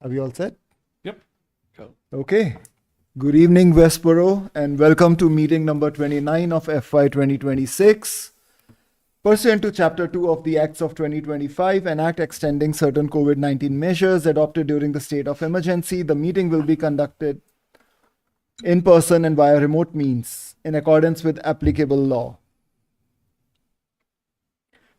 Are we all set? Yep. Go. Okay. Good evening, Westborough, and welcome to meeting number 29 of FY 2026. Pursuant to Chapter 2 of the Acts of 2025, an act extending certain COVID-19 measures adopted during the state of emergency, the meeting will be conducted in person and via remote means in accordance with applicable law.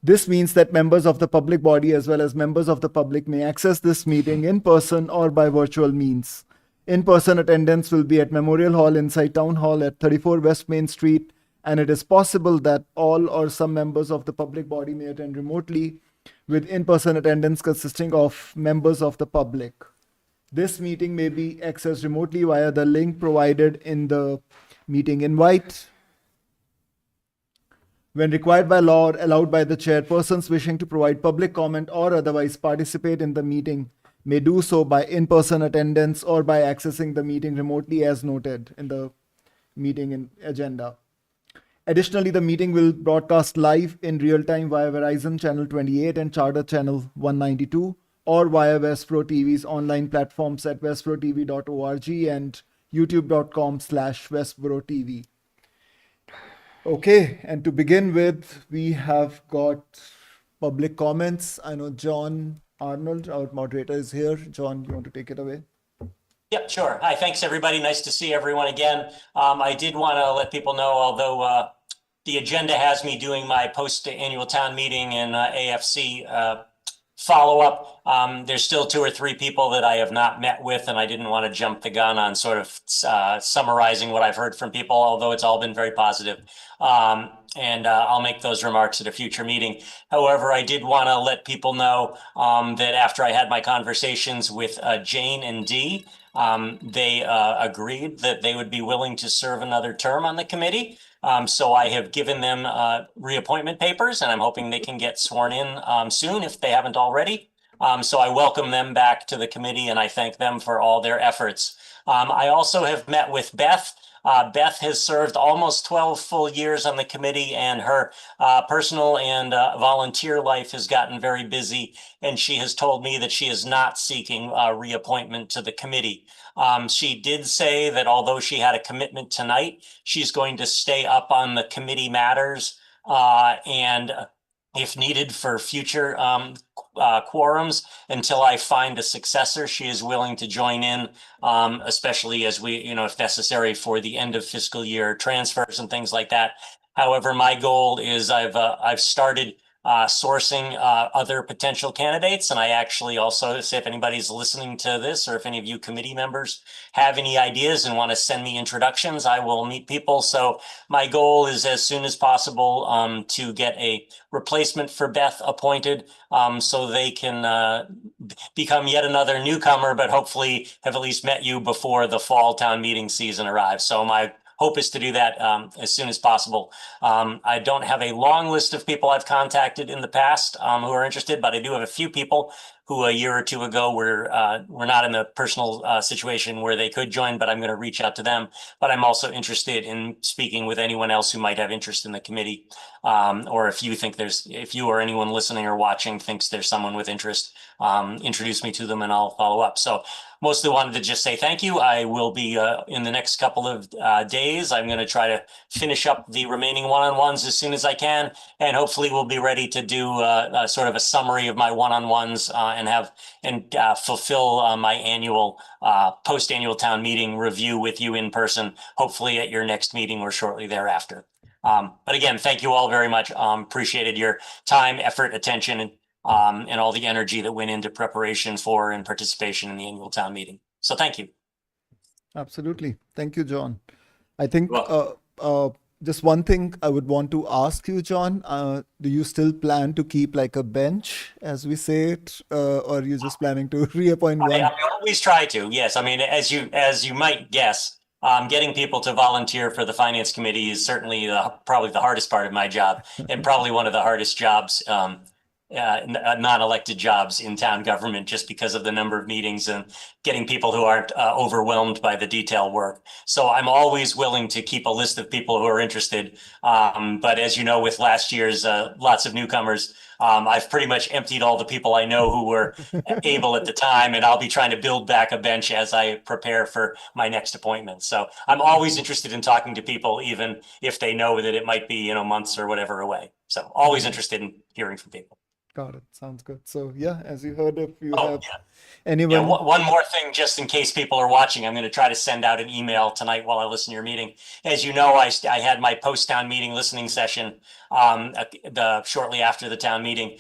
This means that members of the public body as well as members of the public may access this meeting in person or by virtual means. In-person attendance will be at Memorial Hall inside Town Hall at 34 West Main Street, and it is possible that all or some members of the public body may attend remotely, with in-person attendance consisting of members of the public. This meeting may be accessed remotely via the link provided in the meeting invite. When required by law or allowed by the chair, persons wishing to provide public comment or otherwise participate in the meeting may do so by in-person attendance or by accessing the meeting remotely as noted in the meeting agenda. Additionally, the meeting will broadcast live in real time via Verizon Channel 28 and Charter Channel 192 or via Westborough TV's online platforms at westboroughTV.org and youtube.com/Westborough TV. Okay, and to begin with, we have got public comments. I know John Arnold, our moderator, is here. John, you want to take it away? Yep, sure. Hi, thanks everybody. Nice to see everyone again. I did want to let people know, although the agenda has me doing my post-annual town meeting and AFC follow-up, there's still 2 or 3 people that I have not met with, and I didn't want to jump the gun on sort of summarizing what I've heard from people, although it's all been very positive. And I'll make those remarks at a future meeting. However, I did want to let people know that after I had my conversations with Jane and Dee, they agreed that they would be willing to serve another term on the committee. So I have given them reappointment papers, and I'm hoping they can get sworn in soon if they haven't already. So I welcome them back to the committee, and I thank them for all their efforts. I also have met with Beth. Beth has served almost 12 full years on the committee, and her personal and volunteer life has gotten very busy, and she has told me that she is not seeking reappointment to the committee. She did say that although she had a commitment tonight, she's going to stay up on the committee matters and if needed for future quorums until I find a successor. She is willing to join in, especially as we, if necessary for the end of fiscal year transfers and things like that. However, my goal is I've started sourcing other potential candidates. And I actually also say if anybody's listening to this or if any of you committee members have any ideas and want to send me introductions, I will meet people. So my goal is as soon as possible to get a replacement for Beth appointed so they can become yet another newcomer, but hopefully have at least met you before the fall town meeting season arrives. So my hope is to do that as soon as possible. I don't have a long list of people I've contacted in the past who are interested, but I do have a few people who a year or 2 ago were not in the personal situation where they could join, but I'm going to reach out to them. But I'm also interested in speaking with anyone else who might have interest in the committee. Or if you or anyone listening or watching thinks there's someone with interest, introduce me to them and I'll follow up. So mostly wanted to just say thank you. I will be in the next couple of days. I'm going to try to finish up the remaining one-on-ones as soon as I can, and hopefully we'll be ready to do sort of a summary of my one-on-ones and fulfill my annual post-annual town meeting review with you in person, hopefully at your next meeting or shortly thereafter. But again, thank you all very much. Appreciated your time, effort, attention, and all the energy that went into preparation for and participation in the annual town meeting. So thank you. Absolutely. Thank you, John. I think just one thing I would want to ask you, John, do you still plan to keep like a bench, as we say it, or are you just planning to reappoint one? I always try to, yes. I mean, as you might guess, getting people to volunteer for the finance committee is certainly probably the hardest part of my job and probably one of the hardest jobs non-elected jobs in town government just because of the number of meetings and getting people who aren't overwhelmed by the detail work. So I'm always willing to keep a list of people who are interested. But as you know, with last year's lots of newcomers, I've pretty much emptied all the people I know who were able at the time, and I'll be trying to build back a bench as I prepare for my next appointment. So I'm always interested in talking to people, even if they know that it might be, months or whatever away. So always interested in hearing from people. Got it. Sounds good. So yeah, as you heard, if you Oh, have yeah. anyone. One more thing, just in case people are watching, I'm going to try to send out an email tonight while I listen to your meeting. As you know, I had my post-town meeting listening session shortly after the town meeting,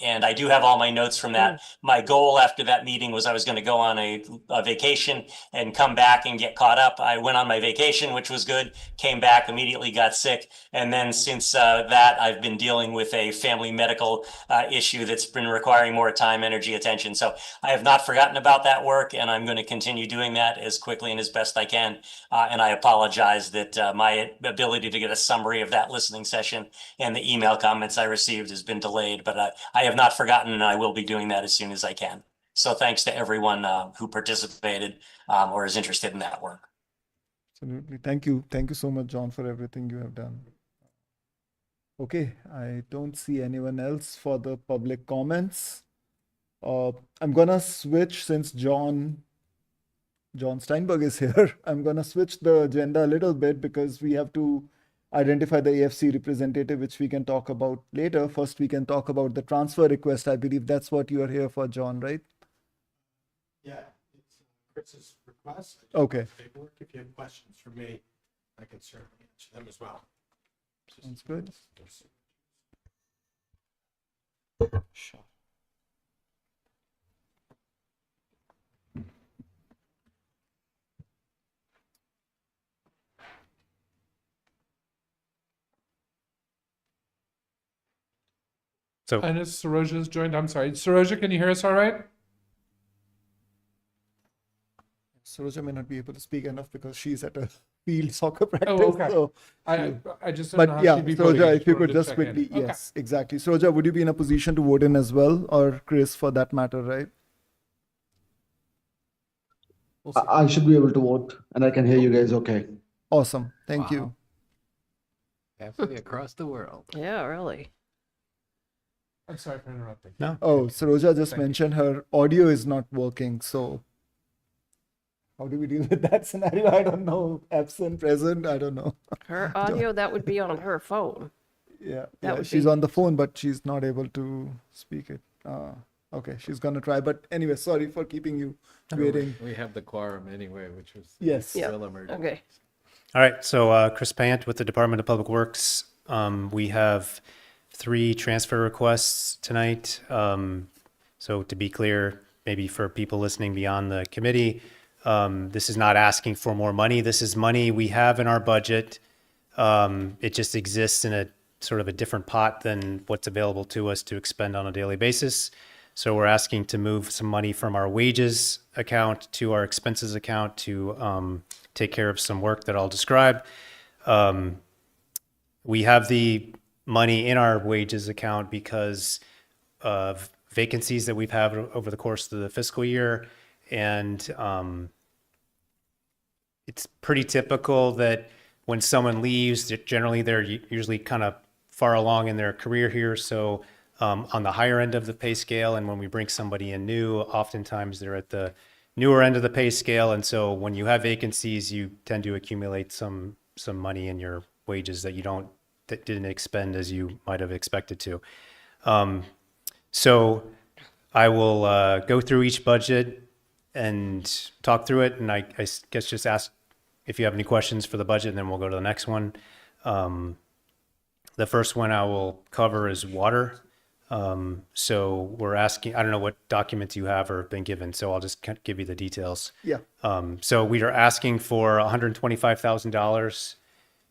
and I do have all my notes from that. My goal after that meeting was I was going to go on a vacation and come back and get caught up. I went on my vacation, which was good, came back, immediately got sick. And then since that, I've been dealing with a family medical issue that's been requiring more time, energy, attention. So I have not forgotten about that work, and I'm going to continue doing that as quickly and as best I can. And I apologize that my ability to get a summary of that listening session and the email comments I received has been delayed, but I have not forgotten, and I will be doing that as soon as I can. So thanks to everyone who participated or is interested in that work. Absolutely. Thank you. Thank you so much, John, for everything you have done. Okay, I don't see anyone else for the public comments. I'm gonna switch since John Steinberg is here. I'm gonna switch the agenda a little bit because we have to identify the AFC representative, which we can talk about later. First, we can talk about the transfer request. I believe that's what you are here for, John, right? Yeah, it's Chris's request. Okay. Paperwork. If you have questions for me, I can certainly answer them as well. Sounds good. Sure. So, And as Saroja's joined, I'm sorry. Saroja, can you hear us all right? Saroja may not be able to speak enough because she's at a field soccer practice. Oh, okay. So, I just don't know but how yeah, she'd be voting. Saroja, I if you wanted could to just check in. quickly, Okay. yes, exactly. Saroja, would you be in a position to vote in as well, or Chris for that matter, right? We'll see. I should be able to vote, and I can hear you guys okay. Awesome. Thank you. Wow. Halfway across the world. Yeah, really. I'm sorry for interrupting. no. Oh, Saroja just Thank you. mentioned her audio is not working. So how do we deal with that scenario? I don't know. Absent, present, I don't know. Her audio, that would be on her phone. Yeah, That yeah. would She's be- on the phone, but she's not able to speak it. Okay, she's gonna try. But anyway, sorry for keeping you waiting. We have the quorum anyway, which was the Yes. Yeah. real emergency. Okay. All right. So, Chris Pant with the Department of Public Works. We have 3 transfer requests tonight. So to be clear, maybe for people listening beyond the committee, this is not asking for more money. This is money we have in our budget. It just exists in a sort of a different pot than what's available to us to expend on a daily basis. So we're asking to move some money from our wages account to our expenses account to take care of some work that I'll describe. We have the money in our wages account because of vacancies that we've had over the course of the fiscal year. And it's pretty typical that when someone leaves, that generally they're usually kind of far along in their career here. So on the higher end of the pay scale, and when we bring somebody in new, oftentimes they're at the newer end of the pay scale. And so when you have vacancies, you tend to accumulate some money in your wages that didn't expend as you might have expected to. So I will go through each budget and talk through it. And I guess just ask if you have any questions for the budget, and then we'll go to the next one. The first one I will cover is water. So we're asking, I don't know what documents you have or have been given, so I'll just give you the details. Yeah. So we are asking for $125,000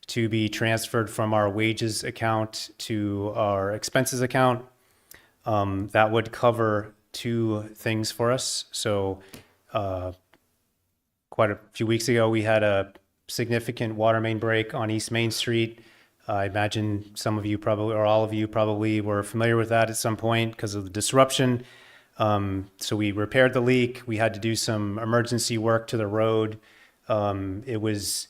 to be transferred from our wages account to our expenses account. That would cover 2 things for us. So quite a few weeks ago, we had a significant water main break on East Main Street. I imagine some of you probably, or all of you probably were familiar with that at some point because of the disruption. So we repaired the leak. We had to do some emergency work to the road. It was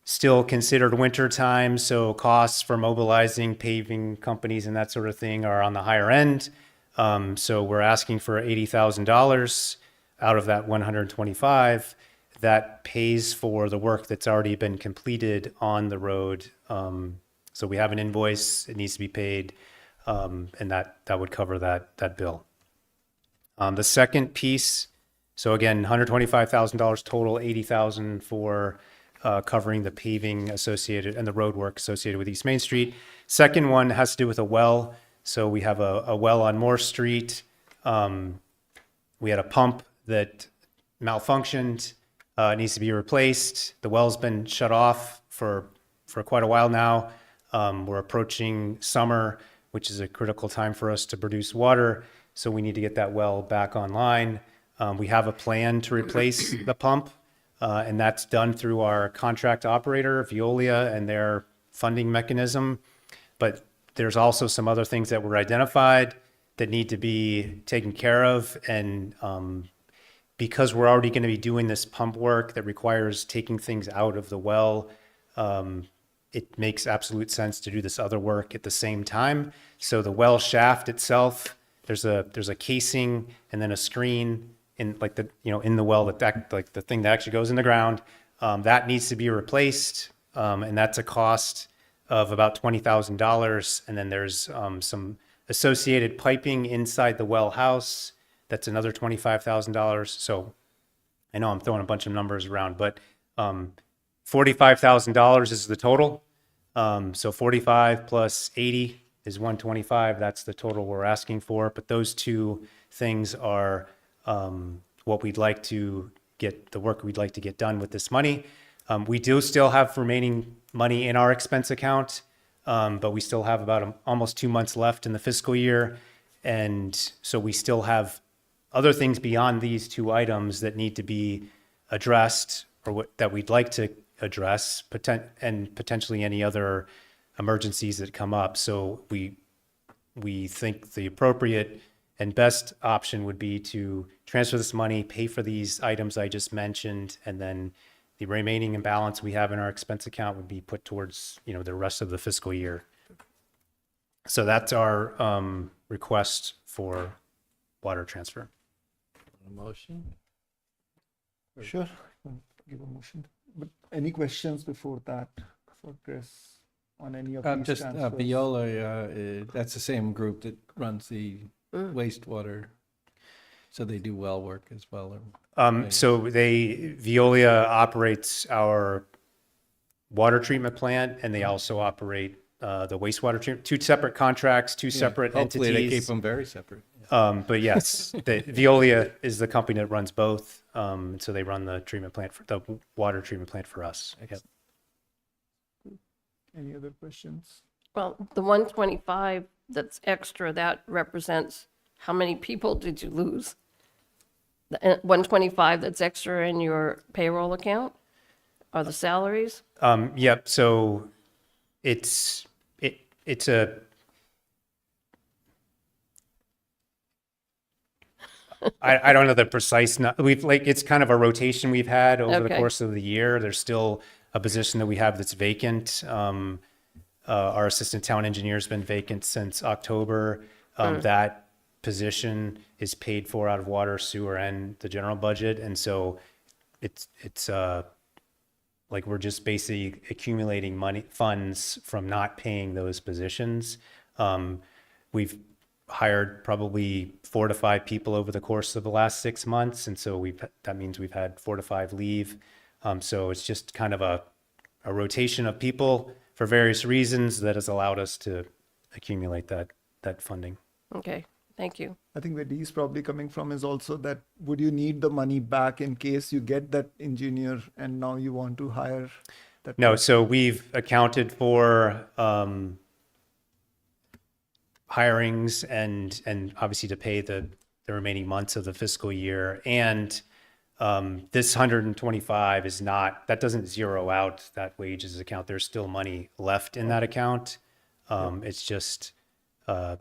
still considered winter time, so costs for mobilizing paving companies and that sort of thing are on the higher end. So we're asking for $80,000 out of that 125. That pays for the work that's already been completed on the road. So we have an invoice, it needs to be paid, and that would cover that bill. The second piece, so again, $125,000 total, $80,000 for covering the paving associated and the road work associated with East Main Street. Second one has to do with a well. So we have a well on Moore Street. We had a pump that malfunctioned, needs to be replaced. The well's been shut off for quite a while now. We're approaching summer, which is a critical time for us to produce water. So we need to get that well back online. We have a plan to replace the pump, and that's done through our contract operator, Veolia, and their funding mechanism. But there's also some other things that were identified that need to be taken care of. And because we're already going to be doing this pump work that requires taking things out of the well, it makes absolute sense to do this other work at the same time. So the well shaft itself, there's a casing and then a screen in in the well that like the thing that actually goes in the ground, that needs to be replaced, and that's a cost of about $20,000. And then there's some associated piping inside the well house. That's another $25,000. So I know I'm throwing a bunch of numbers around, but $45,000 is the total. So 45 plus 80 is 125. That's the total we're asking for. But those two things are what we'd like to get, the work we'd like to get done with this money. We do still have remaining money in our expense account, but we still have about almost 2 months left in the fiscal year. And so we still have other things beyond these two items that need to be addressed, or that we'd like to address, and potentially any other emergencies that come up. So we think the appropriate and best option would be to transfer this money, pay for these items I just mentioned, and then the remaining imbalance we have in our expense account would be put towards, the rest of the fiscal year. So that's our request for water transfer. A motion? Sure, I'll give a motion. But any questions before that for Chris on any of these Just transfers? Veolia, that's the same group that runs the wastewater. So they do well work as well. So Veolia operates our water treatment plant, and they also operate the wastewater treatment. Two separate contracts, two separate Hopefully entities. they keep them very separate. But yes, Veolia is the company that runs both. So they run the treatment plant for the water treatment plant for us. Yep. Any other questions? Well, the 125 that's extra, that represents how many people did you lose? The 125 that's extra in your payroll account are the salaries? Yep. So it's a I don't know the precise. It's kind of a rotation we've had over the Okay. course of the year. There's still a position that we have that's vacant. Our assistant town engineer has been vacant since October. That position is paid for out of water, sewer, and the general budget, and so it's like we're just basically accumulating funds from not paying those positions. We've hired probably 4 to 5 people over the course of the last 6 months, and so that means we've had 4 to 5 leave. So it's just kind of a rotation of people for various reasons that has allowed us to accumulate that funding. Okay, thank you. I think where Dee's probably coming from is also that would you need the money back in case you get that engineer and now you want to hire that? No, so we've accounted for hirings and obviously to pay the remaining months of the fiscal year, and This 125 is not, that doesn't zero out that wages account. There's still money left in that account. It's just the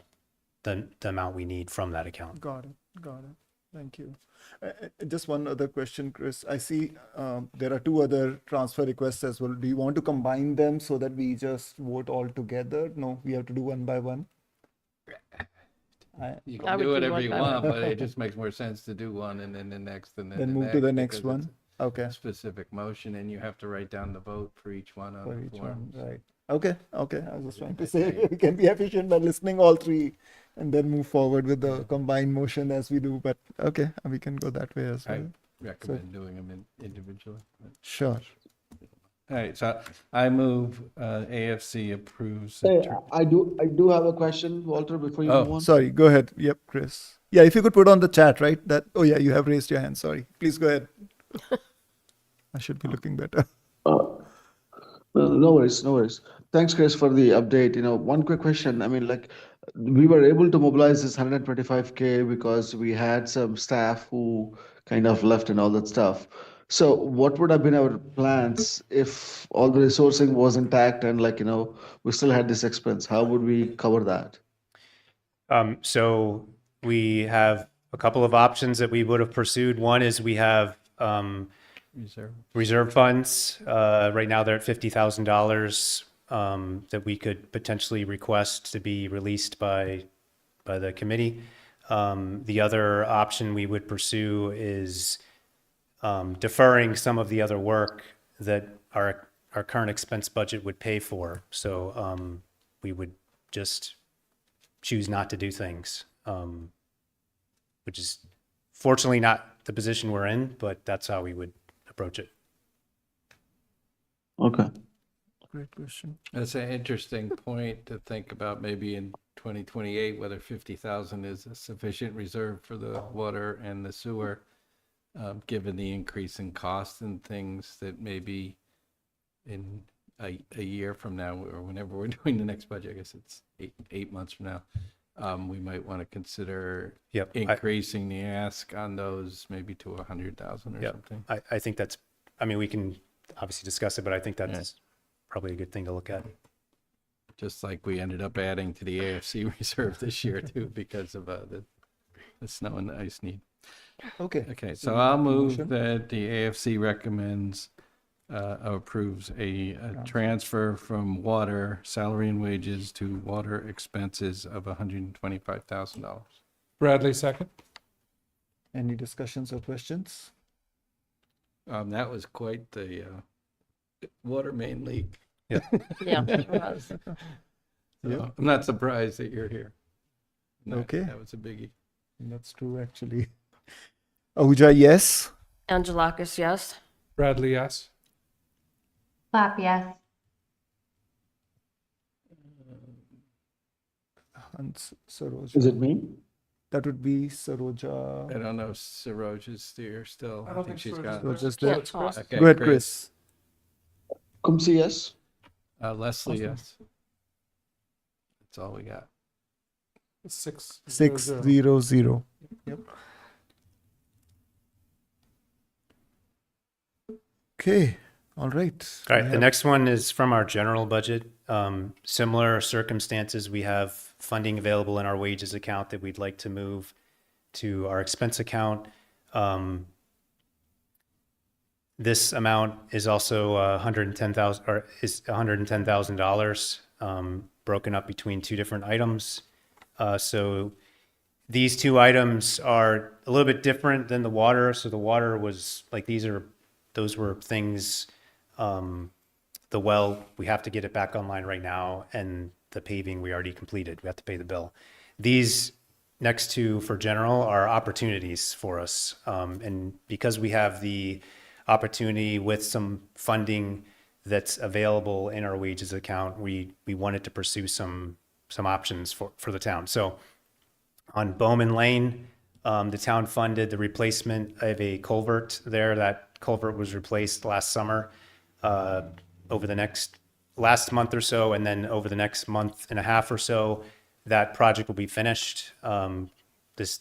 amount we need from that account. Got it. Got it. Thank you. Just one other question, Chris. I see there are two other transfer requests as well. Do you want to combine them so that we just vote all together? No, we have to do one by one. You I can would do do whatever one you by want, one. but it just makes more sense to do one and then the next and then Then the move to the next next because one. Okay. it's a specific motion and you have to write down the vote for each one on For the each form. one, right. Okay. Okay. I was just trying to say we can be efficient by listening all three and then move forward with the combined motion as we do. But okay, we can go that way as I well. recommend doing them individually. Sure. All right, so I move AFC approves. Hey, I do have a question, Walter, before you Oh, move on. Sorry. Go ahead. Yep, Chris. Yeah, if you could put on the chat, right? That. Oh yeah, you have raised your hand. Sorry. Please go ahead. I should be looking better. No worries, no worries. Thanks, Chris, for the update. One quick question. I mean, like, we were able to mobilize this 125K because we had some staff who kind of left and all that stuff. So what would have been our plans if all the resourcing was intact and we still had this expense? How would we cover that? So we have a couple of options that we would have pursued. One is we have reserve funds. Right now they're at $50,000 that we could potentially request to be released by the committee. The other option we would pursue is deferring some of the other work that our current expense budget would pay for. So we would just choose not to do things, which is fortunately not the position we're in, but that's how we would approach it. Okay. Great question. That's an interesting point to think about maybe in 2028, whether 50,000 is a sufficient reserve for the water and the sewer, given the increase in costs and things that maybe in a year from now or whenever we're doing the next budget, I guess it's eight months from now, we might want to consider Yep. increasing the ask on those maybe to 100,000 or Yep. something. I think that's, I mean, we can obviously discuss it, but I think that's probably a good thing to look at. Just like we ended up adding to the AFC reserve this year too, because of the snow and the ice need. Okay. Okay, so I'll move Motion. that the AFC recommends, approves a transfer from water salary and wages to water expenses of $125,000. Bradley, second. Any discussions or questions? That was quite the water main leak. Yeah, it was. So I'm not surprised that you're here. Okay. That was a biggie. That's true, actually. Ahuja, yes. Angelakis, yes. Bradley, yes. Clap, yes. And Saroja. Is it me? That would be Saroja. I don't know if Saroj is there still. I don't think she's Saroj got. is there. Saroja's Can't there. talk. Okay, Go ahead, Chris. Kumsi, yes. Leslie, Awesome. yes. That's all we got. 600. Yep. Okay. All right. All right, the next one is from our general budget. Similar circumstances, we have funding available in our wages account that we'd like to move to our expense account. This amount is also $110,000, broken up between two different items. So these two items are a little bit different than the water. So the water was like, those were things, the well, we have to get it back online right now. And the paving we already completed, we have to pay the bill. These next two for general are opportunities for us. And because we have the opportunity with some funding that's available in our wages account, we wanted to pursue some options for the town. So on Bowman Lane, the town funded the replacement of a culvert there. That culvert was replaced last summer, over the last month or so, and then over the next month and a half or so, that project will be finished. This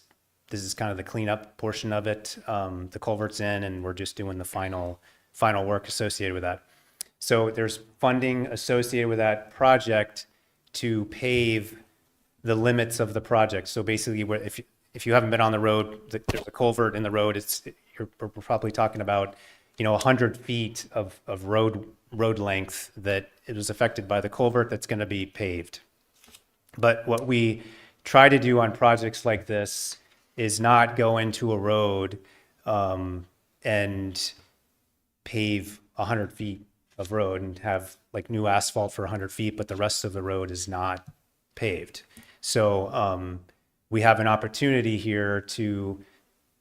this is kind of the cleanup portion of it. The culvert's in, and we're just doing the final work associated with that. So there's funding associated with that project to pave the limits of the project. So basically, if you haven't been on the road, there's a culvert in the road. We're probably talking about 100 feet of road length that it was affected by the culvert that's going to be paved. But what we try to do on projects like this is not go into a road and pave 100 feet of road and have like new asphalt for 100 feet, but the rest of the road is not paved. So we have an opportunity here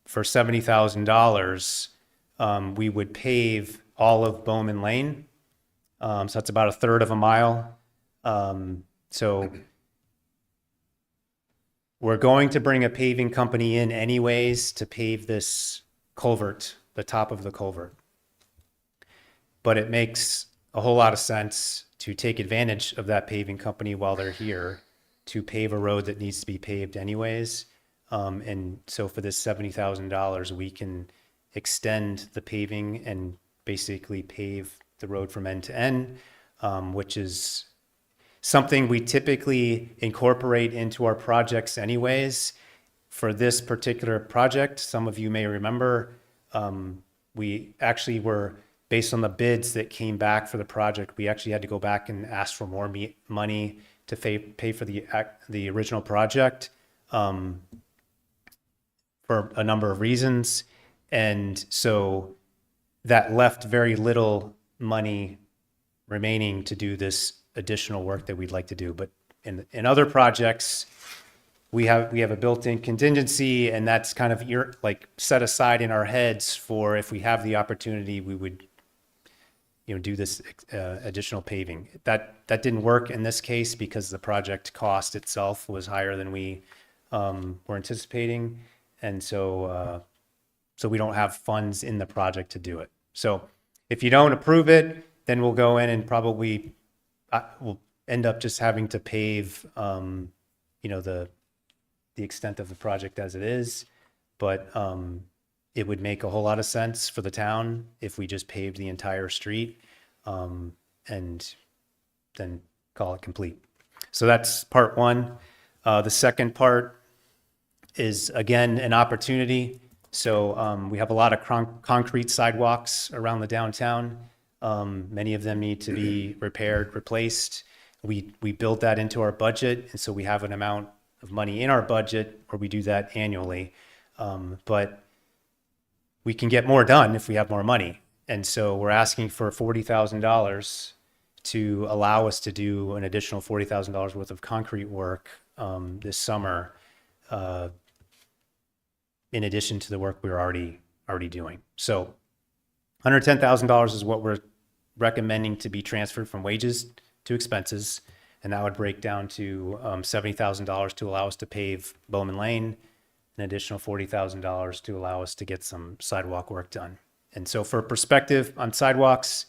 for $70,000, we would pave all of Bowman Lane. So that's about a third of a mile. So we're going to bring a paving company in anyways to pave this culvert, the top of the culvert. But it makes a whole lot of sense to take advantage of that paving company while they're here to pave a road that needs to be paved anyways. And so for this $70,000, we can extend the paving and basically pave the road from end to end, which is something we typically incorporate into our projects anyways. For this particular project, some of you may remember, we actually were, based on the bids that came back for the project, we actually had to go back and ask for more money to pay for the original project for a number of reasons. And so that left very little money remaining to do this additional work that we'd like to do. But in other projects, we have a built-in contingency, and that's kind of like set aside in our heads for if we have the opportunity, we would do this additional paving. That didn't work in this case because the project cost itself was higher than we were anticipating, and so we don't have funds in the project to do it. So if you don't approve it, then we'll go in and probably we'll end up just having to pave the extent of the project as it is, but it would make a whole lot of sense for the town if we just paved the entire street and then call it complete. So that's part one. The second part is, again, an opportunity. So we have a lot of concrete sidewalks around the downtown. Many of them need to be repaired, replaced. We build that into our budget, and so we have an amount of money in our budget where we do that annually. But we can get more done if we have more money. And so we're asking for $40,000 to allow us to do an additional $40,000 worth of concrete work this summer, in addition to the work we're already doing. So $110,000 is what we're recommending to be transferred from wages to expenses. And that would break down to $70,000 to allow us to pave Bowman Lane, an additional $40,000 to allow us to get some sidewalk work done. And so for perspective on sidewalks,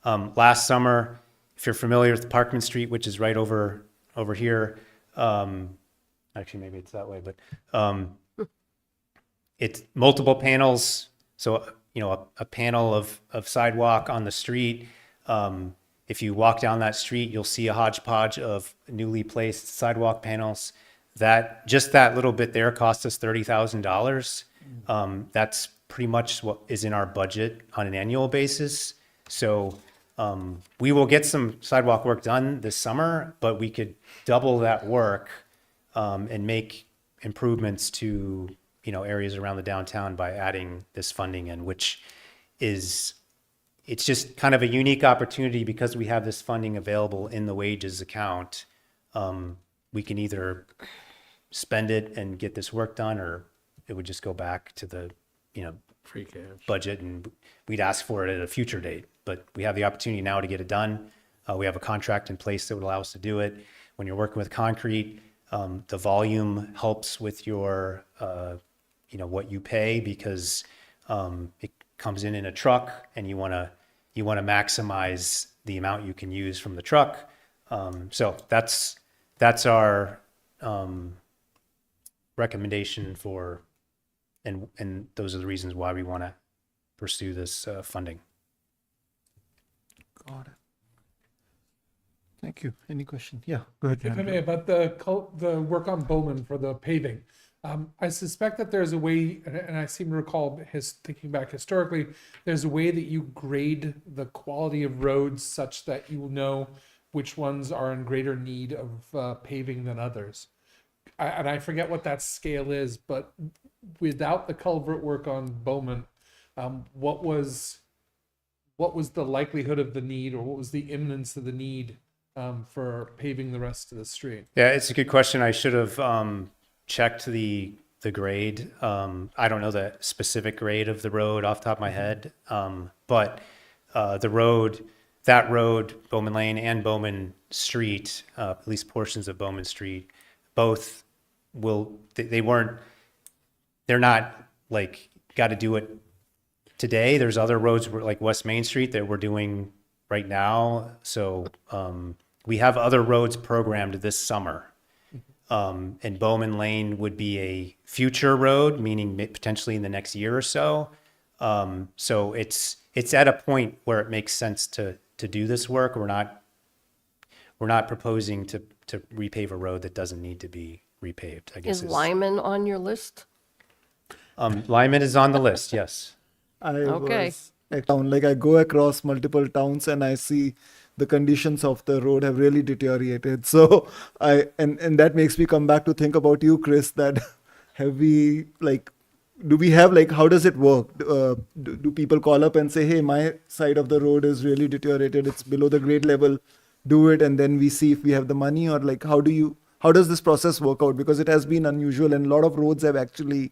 last summer, if you're familiar with Parkman Street, which is right over here, actually maybe it's that way, but it's multiple panels. So, a panel of sidewalk on the street. If you walk down that street, you'll see a hodgepodge of newly placed sidewalk panels. That little bit there cost us $30,000. That's pretty much what is in our budget on an annual basis. So we will get some sidewalk work done this summer, but we could double that work and make improvements to areas around the downtown by adding this funding in, which is, it's just kind of a unique opportunity because we have this funding available in the wages account. We can either spend it and get this work done, or it would just go back to the Free cash. budget and we'd ask for it at a future date. But we have the opportunity now to get it done. We have a contract in place that would allow us to do it. When you're working with concrete, the volume helps with your what you pay, because it comes in a truck and you want to maximize the amount you can use from the truck. So that's our recommendation for and those are the reasons why we want to pursue this funding. Got it. Thank you. Any question? Yeah, go ahead. If I Andrew. may, about the work on Bowman for the paving. I suspect that there's a way, and I seem to recall thinking back historically, there's a way that you grade the quality of roads such that you will know which ones are in greater need of paving than others. And I forget what that scale is, but without the culvert work on Bowman, what was the likelihood of the need, or what was the imminence of the need for paving the rest of the street? Yeah, it's a good question. I should have checked the grade. I don't know the specific grade of the road off the top of my head, but that road, Bowman Lane and Bowman Street, at least portions of Bowman Street, both they're not like got to do it today. There's other roads like West Main Street that we're doing right now. So we have other roads programmed this summer. And Bowman Lane would be a future road, meaning potentially in the next year or so. So it's at a point where it makes sense to do this work. We're not proposing to repave a road that doesn't need to be repaved, I guess. Is Lyman on your list? Lyman is on the list, yes. Okay. Like I go across multiple towns and I see the conditions of the road have really deteriorated. So and that makes me come back to think about you, Chris, that do we have how does it work? Do people call up and say, hey, my side of the road is really deteriorated, it's below the grade level, do it, and then we see if we have the money? Or how does this process work out? Because it has been unusual and a lot of roads have actually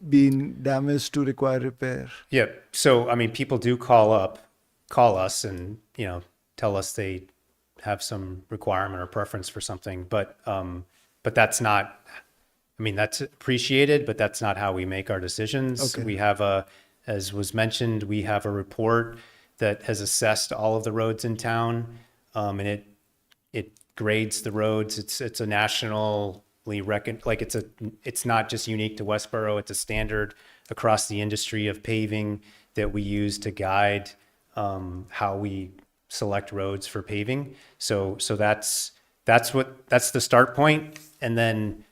been damaged to require repair. Yeah. So, I mean, people do call us and, tell us they have some requirement or preference for something, but that's not, that's appreciated, but that's not how we make our decisions. Okay. We have as was mentioned, we have a report that has assessed all of the roads in town, and it grades the roads. It's a nationally reckoned, it's not just unique to Westborough. It's a standard across the industry of paving that we use to guide how we select roads for paving. So that's the start point. And then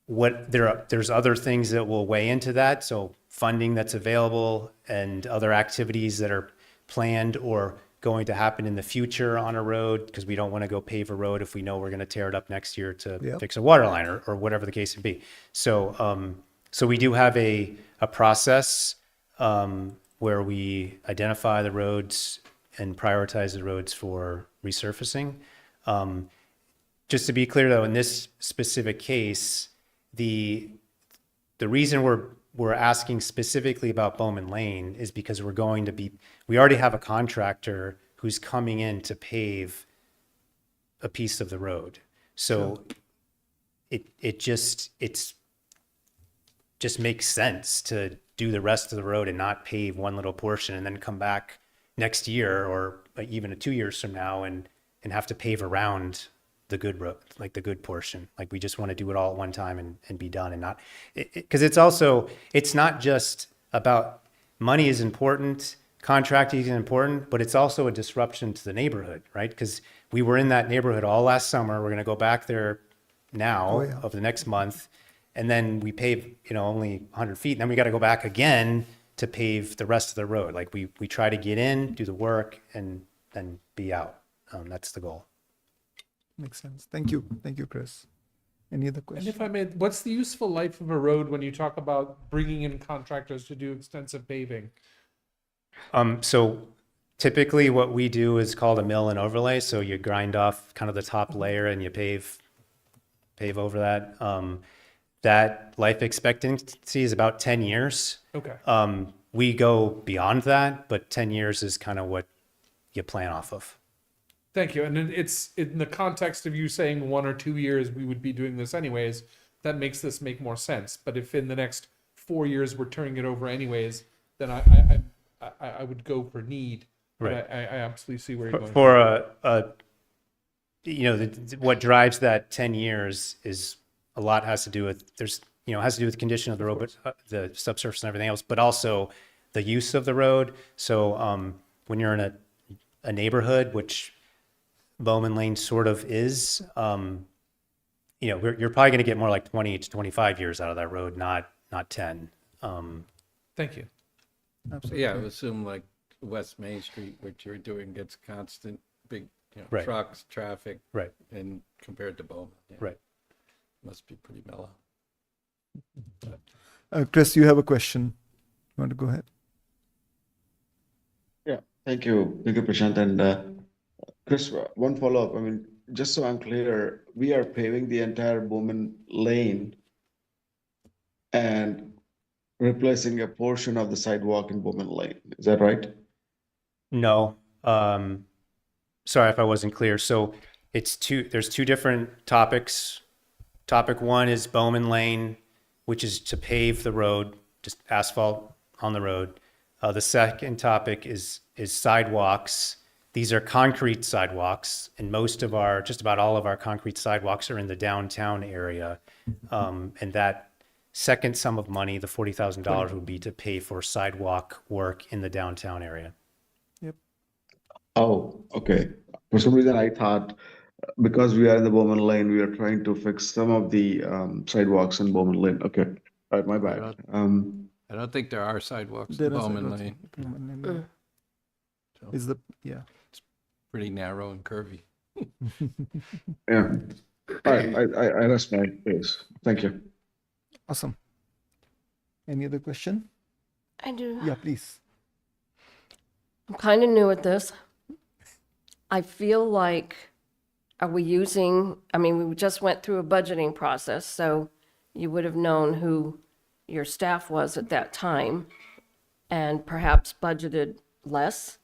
there's other things that will weigh into that. So funding that's available and other activities that are planned or going to happen in the future on a road, because we don't want to go pave a road if we know we're going to tear it up next year to fix a water line or whatever the case may be. So we do have a process where we identify the roads and prioritize the roads for resurfacing. Just to be clear, though, in this specific case, the reason we're asking specifically about Bowman Lane is because we already have a contractor who's coming in to pave a piece of the road. So it just makes sense to do the rest of the road and not pave one little portion and then come back next year or even 2 years from now and have to pave around the good road, like the good portion. Like we just want to do it all at one time and be done, and not because it's not just about money is important, contracting is important, but it's also a disruption to the neighborhood, right? Because we were in that neighborhood all last summer. We're going to go back there now of the next month. And then we pave, only 100 feet. And then we got to go back again to pave the rest of the road. Like we try to get in, do the work, and then be out. That's the goal. Makes sense. Thank you, Chris. Any other And questions? if I may, what's the useful life of a road when you talk about bringing in contractors to do extensive paving? So typically what we do is called a mill and overlay. So you grind off kind of the top layer and you pave over that. That life expectancy is about 10 years. Okay. We go beyond that, but 10 years is kind of what you plan off of. Thank you. And it's in the context of you saying 1 or 2 years we would be doing this anyways, that makes this make more sense. But if in the next 4 years we're turning it over anyways, then I would go for need. But Right. I absolutely see where you're going. For what drives that 10 years is a lot has to do with there's has to do with the condition of the road, but the subsurface and everything else, but also the use of the road. So when you're in a neighborhood, which Bowman Lane sort of is, you're probably going to get more like 20 to 25 years out of that road, not 10. Thank you. Yeah, I would assume like West Main Street, which you're doing gets constant big, Right. trucks, traffic. Right. And compared to Bowman. Yeah, Right. must be pretty mellow. Chris, you have a question. You want to go ahead? Yeah, thank you, Prashant. And Chris, one follow-up. I mean, just so I'm clear, we are paving the entire Bowman Lane and replacing a portion of the sidewalk in Bowman Lane. Is that right? No, sorry if I wasn't clear. So there's two different topics. Topic one is Bowman Lane, which is to pave the road, just asphalt on the road. The second topic is sidewalks. These are concrete sidewalks, and just about all of our concrete sidewalks are in the downtown area. And that second sum of money, the $40,000, would be to pay for sidewalk work in the downtown area. Oh, okay. For some reason, I thought because we are in the Bowman Lane, we are trying to fix some of the sidewalks in Bowman Lane. Okay, all right, my bad. I don't think there are sidewalks There in are Bowman sidewalks Lane. in Bowman Lane. Is the yeah. Pretty narrow and curvy. Yeah. All right, I rest my case. Thank you. Awesome. Any other question? I do. Yeah, please. I'm kind of new at this. I feel like, are we using, I mean, we just went through a budgeting process, so you would have known who your staff was at that time and perhaps budgeted less.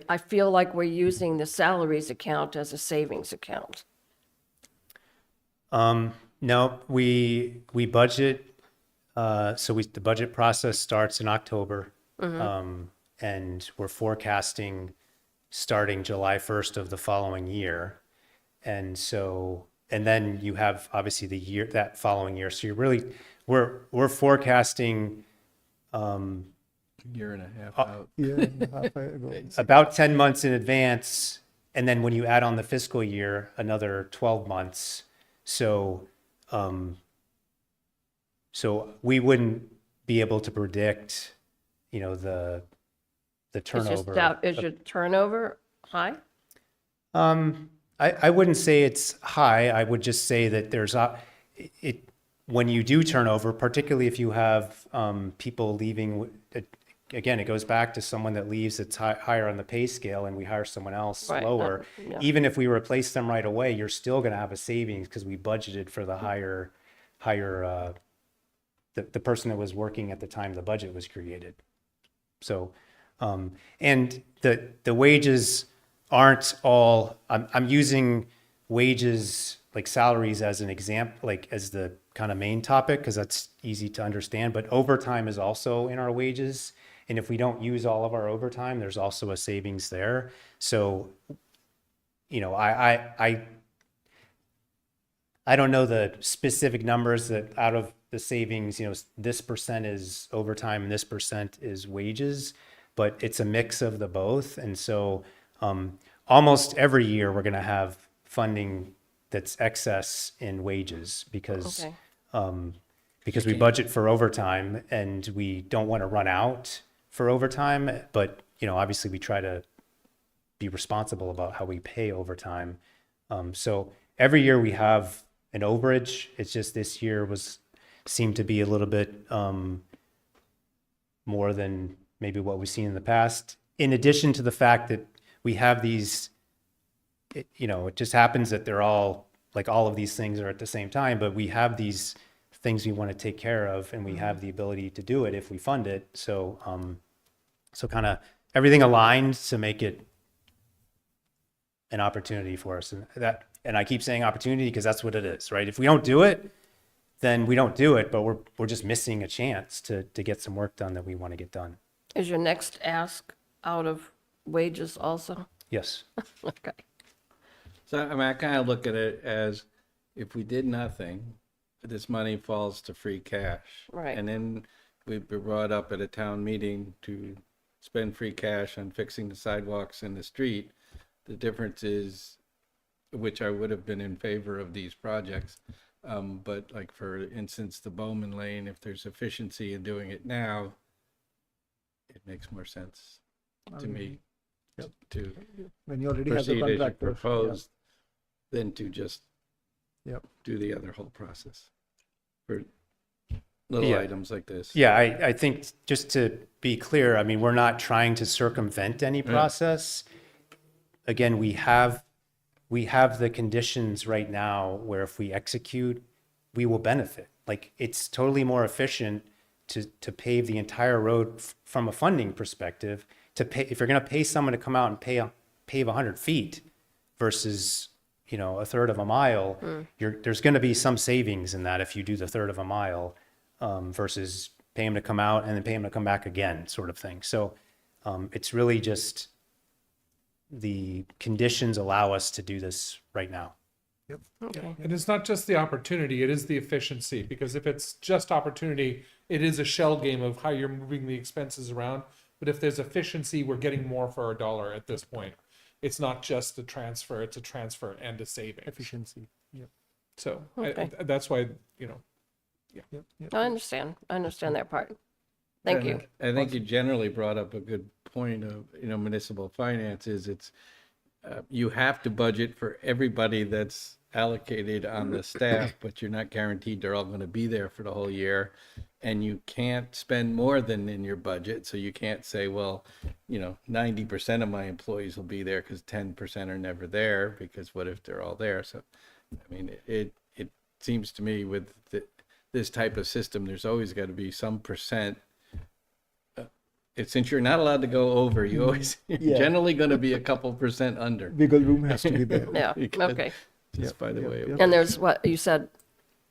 I feel like we're using the salaries account as a savings account. No, we budget. The budget process starts in October, and we're forecasting starting July 1st of the following year, and then you have obviously that following year. So we're forecasting Year and a half out. Yeah, half ago. about 10 months in advance, and then when you add on the fiscal year, another 12 months. So we wouldn't be able to predict, the It's turnover. just, is your turnover high? I wouldn't say it's high. I would just say that when you do turnover, particularly if you have people leaving, again, it goes back to someone that leaves that's higher on the pay scale and we hire someone else Right, lower. yeah. Even if we replace them right away, you're still going to have a savings because we budgeted for the higher the person that was working at the time the budget was created. So, and the wages aren't all, I'm using wages like salaries as an example, like as the kind of main topic, because that's easy to understand, but overtime is also in our wages. And if we don't use all of our overtime, there's also a savings there. So, I don't know the specific numbers that out of the savings, this percent is overtime and this percent is wages, but it's a mix of the both. And so almost every year we're going to have funding that's excess in wages because we budget for overtime and we don't want to run out for overtime. But, obviously we try to be responsible about how we pay overtime. So every year we have an overage. It's just this year seemed to be a little bit more than maybe what we've seen in the past. In addition to the fact that we have these, it just happens that they're all, like all of these things are at the same time, but we have these things we want to take care of and we have the ability to do it if we fund it. So, kind of everything aligned to make it an opportunity for us. And I keep saying opportunity because that's what it is, right? If we don't do it, then we don't do it, but we're just missing a chance to get some work done that we want to get done. Is your next ask out of wages also? Yes. Okay. So, I kind of look at it as if we did nothing, this money falls to free cash. Right. And then we were brought up at a town meeting to spend free cash on fixing the sidewalks in the street. The difference is, which I would have been in favor of these projects, but like for instance, the Bowman Lane, if there's efficiency in doing it now, it makes more sense to me to When you already have the proceed as you contractor. proposed than to just Yep. do the other whole process for little Yeah. items like this. Yeah, I think just to be clear, I mean, we're not trying to circumvent any process. Again, we have the conditions right now where if we execute, we will benefit. Like, it's totally more efficient to pave the entire road from a funding perspective, to pay, if you're going to pay someone to come out and pave 100 feet versus, you know, a third of a mile, there's going to be some savings in that if you do the third of a mile versus pay them to come out and then pay them to come back again, sort of thing. So it's really just the conditions allow us to do this right now. Okay. And it's not just the opportunity, it is the efficiency, because if it's just opportunity, it is a shell game of how you're moving the expenses around. But if there's efficiency, we're getting more for our dollar at this point. It's not just a transfer, it's a transfer and a saving. Efficiency. Yep. So Okay. that's why, you know, I understand that part. Thank you. I think you generally brought up a good point of, you know, municipal finances. It's, you have to budget for everybody that's allocated on the staff, but you're not guaranteed they're all going to be there for the whole year. And you can't spend more than in your budget. So you can't say, well, you know, 90% of my employees will be there because 10% are never there, because what if they're all there? So, I mean, it seems to me with this type of system, there's always got to be some percent. Since you're not allowed to go over, you're Yeah. generally going to be a couple percent under. Wiggle room has to be there. Yeah, Because- okay. Just by the way. yep. And there's what, you said,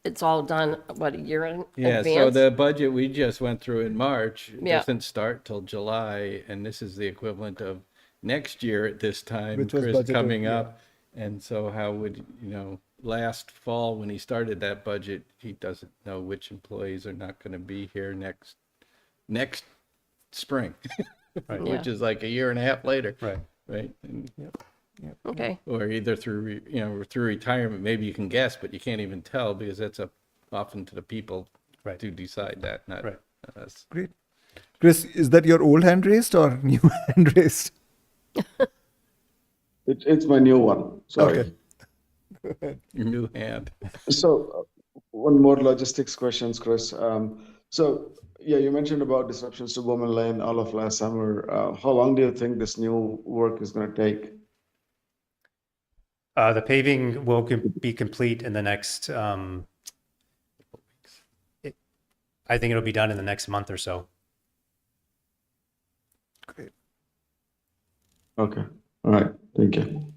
it's all done, what, a year in Yeah, advance? so the budget we just went through in March Yeah. doesn't start till July, and this is the equivalent of next year at this time, Which was Chris, budgeted, coming yeah. up. And so how would, you know, last fall when he started that budget, he doesn't know which employees are not going to be here next spring, Right. which is like a year and a half later. Right. Right. And, Okay, or either through, through retirement, maybe you can guess, but you can't even tell because that's up often to the people Right. to decide that, not Right. us. Great. Chris, is that your old hand raised or new hand raised? It's my new one. Sorry. Okay. Your new hand. So one more logistics questions, Chris. So yeah, you mentioned about disruptions to Bowman Lane all of last summer. How long do you think this new work is going to take? The paving will be complete in the next, I think it'll be done in the next month or so. Great. Okay. All right. Thank you.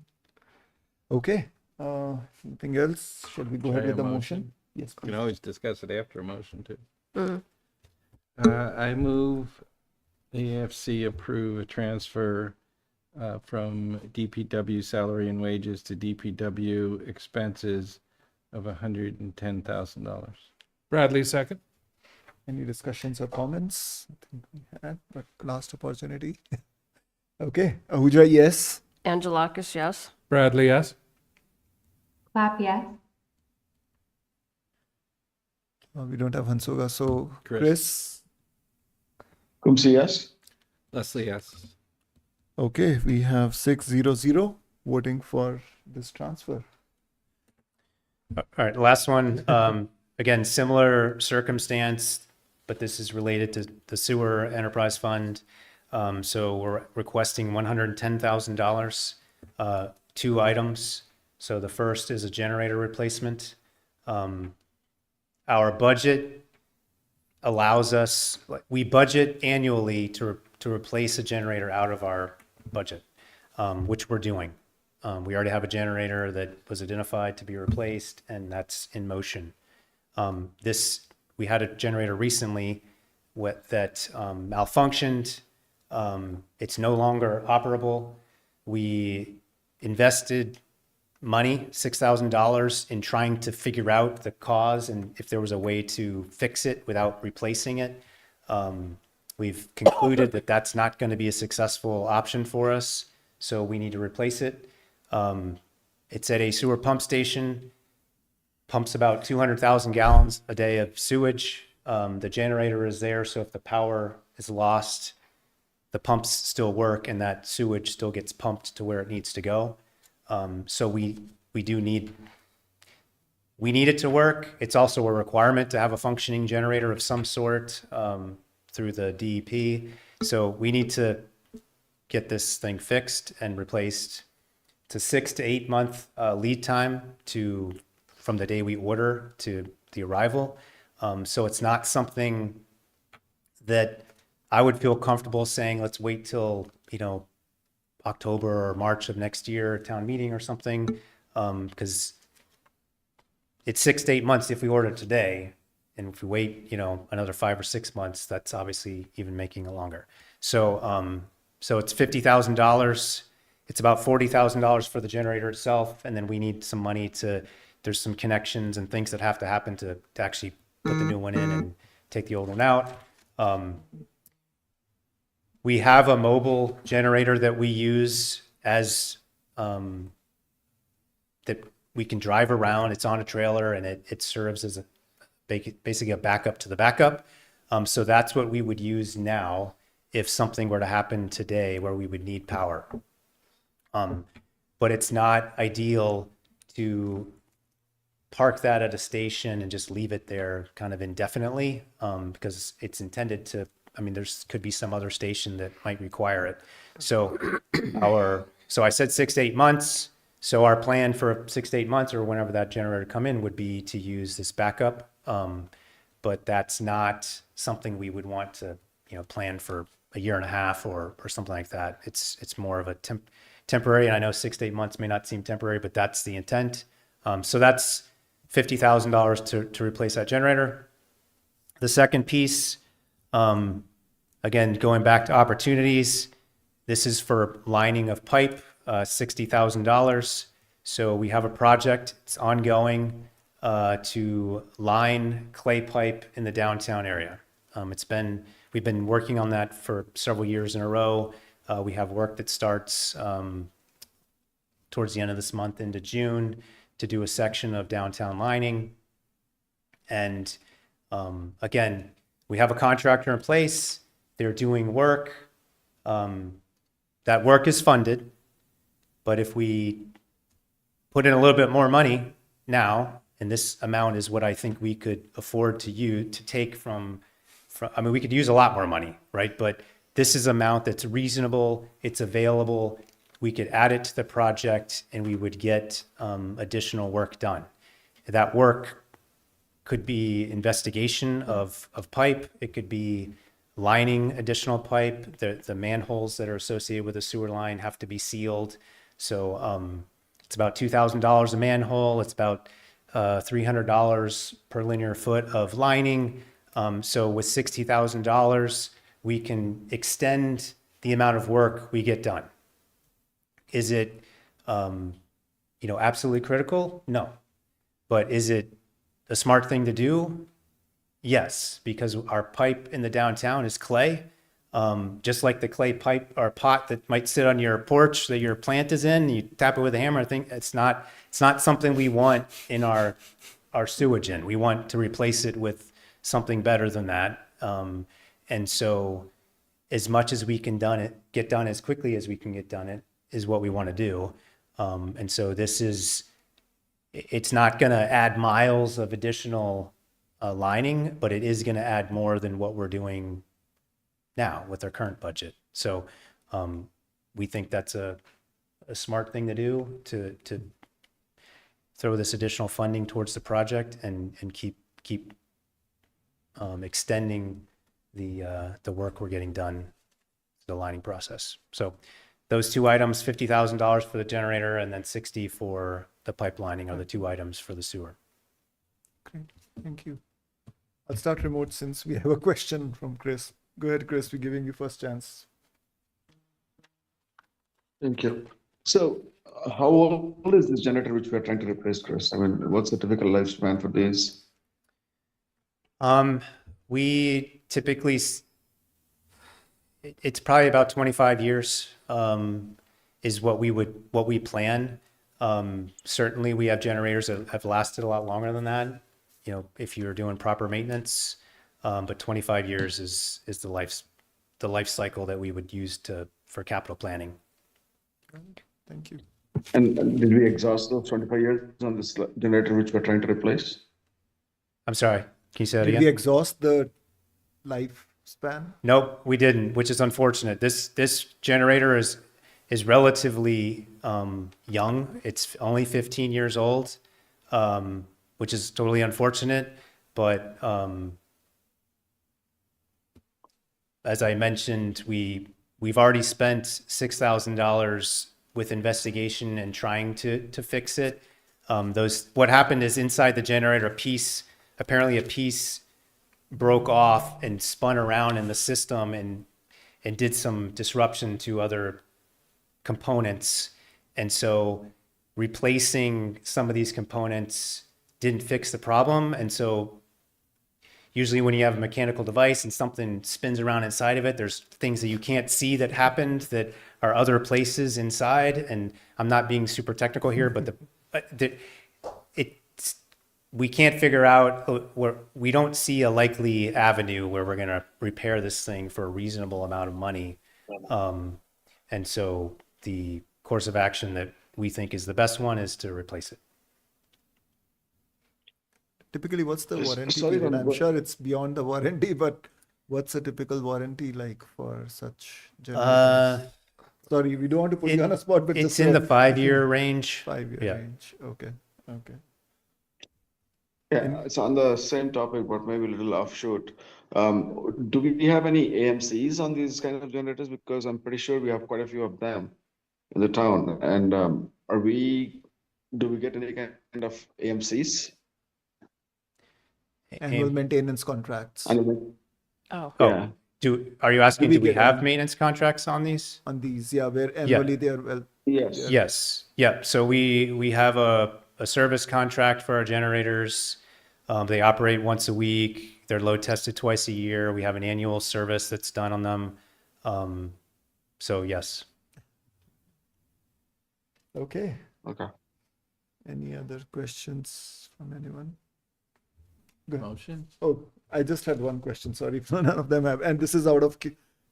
Okay. Anything else? Should we go ahead Try with a the motion. motion? Yes, You can please. always discuss it after a motion too. Mhm. I move the AFC approve a transfer from DPW salary and wages to DPW expenses of $110,000. Bradley second. Any discussions or comments? I think we had, but last opportunity. Okay. Ahuja, yes. Angelakis, yes? Bradley, yes. Clap, yes. We don't have Hansoga, so Chris. Chris. Kumsi, yes? Leslie, yes. Okay, we have 600 voting for this transfer. All right, last one. Again, similar circumstance, but this is related to the sewer enterprise fund. So we're requesting $110,000, two items. So the first is a generator replacement. Our budget allows us, we budget annually to replace a generator out of our budget, which we're doing. We already have a generator that was identified to be replaced, and that's in motion. We had a generator recently that malfunctioned. It's no longer operable. We invested money, $6,000, in trying to figure out the cause and if there was a way to fix it without replacing it. We've concluded that that's not going to be a successful option for us, so we need to replace it. It's at a sewer pump station, pumps about 200,000 gallons a day of sewage. The generator is there, so if the power is lost, the pumps still work and that sewage still gets pumped to where it needs to go. So we need it to work. It's also a requirement to have a functioning generator of some sort through the DEP. So we need to get this thing fixed and replaced. It's a 6 to 8 month lead time from the day we order to the arrival. So it's not something that I would feel comfortable saying, let's wait till, October or March of next year, town meeting or something, because it's 6 to 8 months if we order it today. And if we wait, another 5 or 6 months, that's obviously even making it longer. So, so it's $50,000. It's about $40,000 for the generator itself. And then we need some money there's some connections and things that have to happen to actually put the new one in and take the old one out. We have a mobile generator that we use as, that we can drive around. It's on a trailer and it serves as basically a backup to the backup. So that's what we would use now if something were to happen today where we would need power. But it's not ideal to park that at a station and just leave it there kind of indefinitely, because it's intended to, there's could be some other station that might require it. So I said 6 to 8 months. So our plan for 6 to 8 months or whenever that generator come in would be to use this backup. But that's not something we would want to, plan for a year and a half or something like that. It's more of a temporary, and I know 6 to 8 months may not seem temporary, but that's the intent. So that's $50,000 to replace that generator. The second piece, again, going back to opportunities, this is for lining of pipe, $60,000. So we have a project, it's ongoing, to line clay pipe in the downtown area. We've been working on that for several years in a row. We have work that starts towards the end of this month into June to do a section of downtown lining. And again, we have a contractor in place. They're doing work. That work is funded. But if we put in a little bit more money now, and this amount is what I think we could afford to take from we could use a lot more money, right? But this is an amount that's reasonable, it's available, we could add it to the project and we would get additional work done. That work could be investigation of pipe, it could be lining additional pipe, the manholes that are associated with a sewer line have to be sealed. So it's about $2,000 a manhole, it's about $300 per linear foot of lining. So with $60,000, we can extend the amount of work we get done. Is it, absolutely critical? No. But is it a smart thing to do? Yes, because our pipe in the downtown is clay. Just like the clay pipe or pot that might sit on your porch that your plant is in, you tap it with a hammer. I think it's not something we want in our sewage in. We want to replace it with something better than that. And so as much as we can get done as quickly as we can get done it is what we want to do. And so it's not going to add miles of additional lining, but it is going to add more than what we're doing now with our current budget. So we think that's a smart thing to do, to throw this additional funding towards the project and keep extending the work we're getting done, the lining process. So those two items, $50,000 for the generator and then $60,000 for the pipelining are the two items for the sewer. Okay, thank you. I'll start remote since we have a question from Chris. Go ahead, Chris, we're giving you first chance. Thank you. So How old is this generator which we are trying to replace, Chris? I mean, what's the typical lifespan for these? We typically, it's probably about 25 years, is what we plan. Certainly we have generators that have lasted a lot longer than that, you know, if you're doing proper maintenance. But 25 years is the life cycle that we would use for capital planning. Thank you. And did we exhaust those 25 years on this generator which we're trying to replace? I'm sorry, can you say that Did again? we exhaust the lifespan? Nope, we didn't, which is unfortunate. This generator is relatively young. It's only 15 years old, which is totally unfortunate. But as I mentioned, we've already spent $6,000 with investigation and trying to fix it. What happened is inside the generator, apparently a piece broke off and spun around in the system and did some disruption to other components. And so replacing some of these components didn't fix the problem. And so usually when you have a mechanical device and something spins around inside of it, there's things that you can't see that happened that are other places inside. And I'm not being super technical here, but we can't figure out, we don't see a likely avenue where we're going to repair this thing for a reasonable amount of money. And so the course of action that we think is the best one is to replace it. Typically, what's the warranty sorry, period? I'm but- sure it's beyond the warranty, but what's a typical warranty like for such generators? Sorry, we don't want to put you on a spot, but It's just in the a 5-year range. 5-year Yeah. range. Okay. Yeah, it's on the same topic, but maybe a little offshoot. Do we have any AMCs on these kind of generators? Because I'm pretty sure we have quite a few of them in the town. And do we get any kind of AMCs? Annual maintenance contracts And Oh, yeah, Are you asking, we do we get have any- maintenance contracts on these? on these, yeah, where annually they are well. yes. Yes. Yeah. So we have a service contract for our generators. They operate once a week. They're load tested twice a year. We have an annual service that's done on them. So yes. Okay. Okay. Any other questions from anyone? Good. Motion? Oh, I just had one question. Sorry, none of them have. And this is out of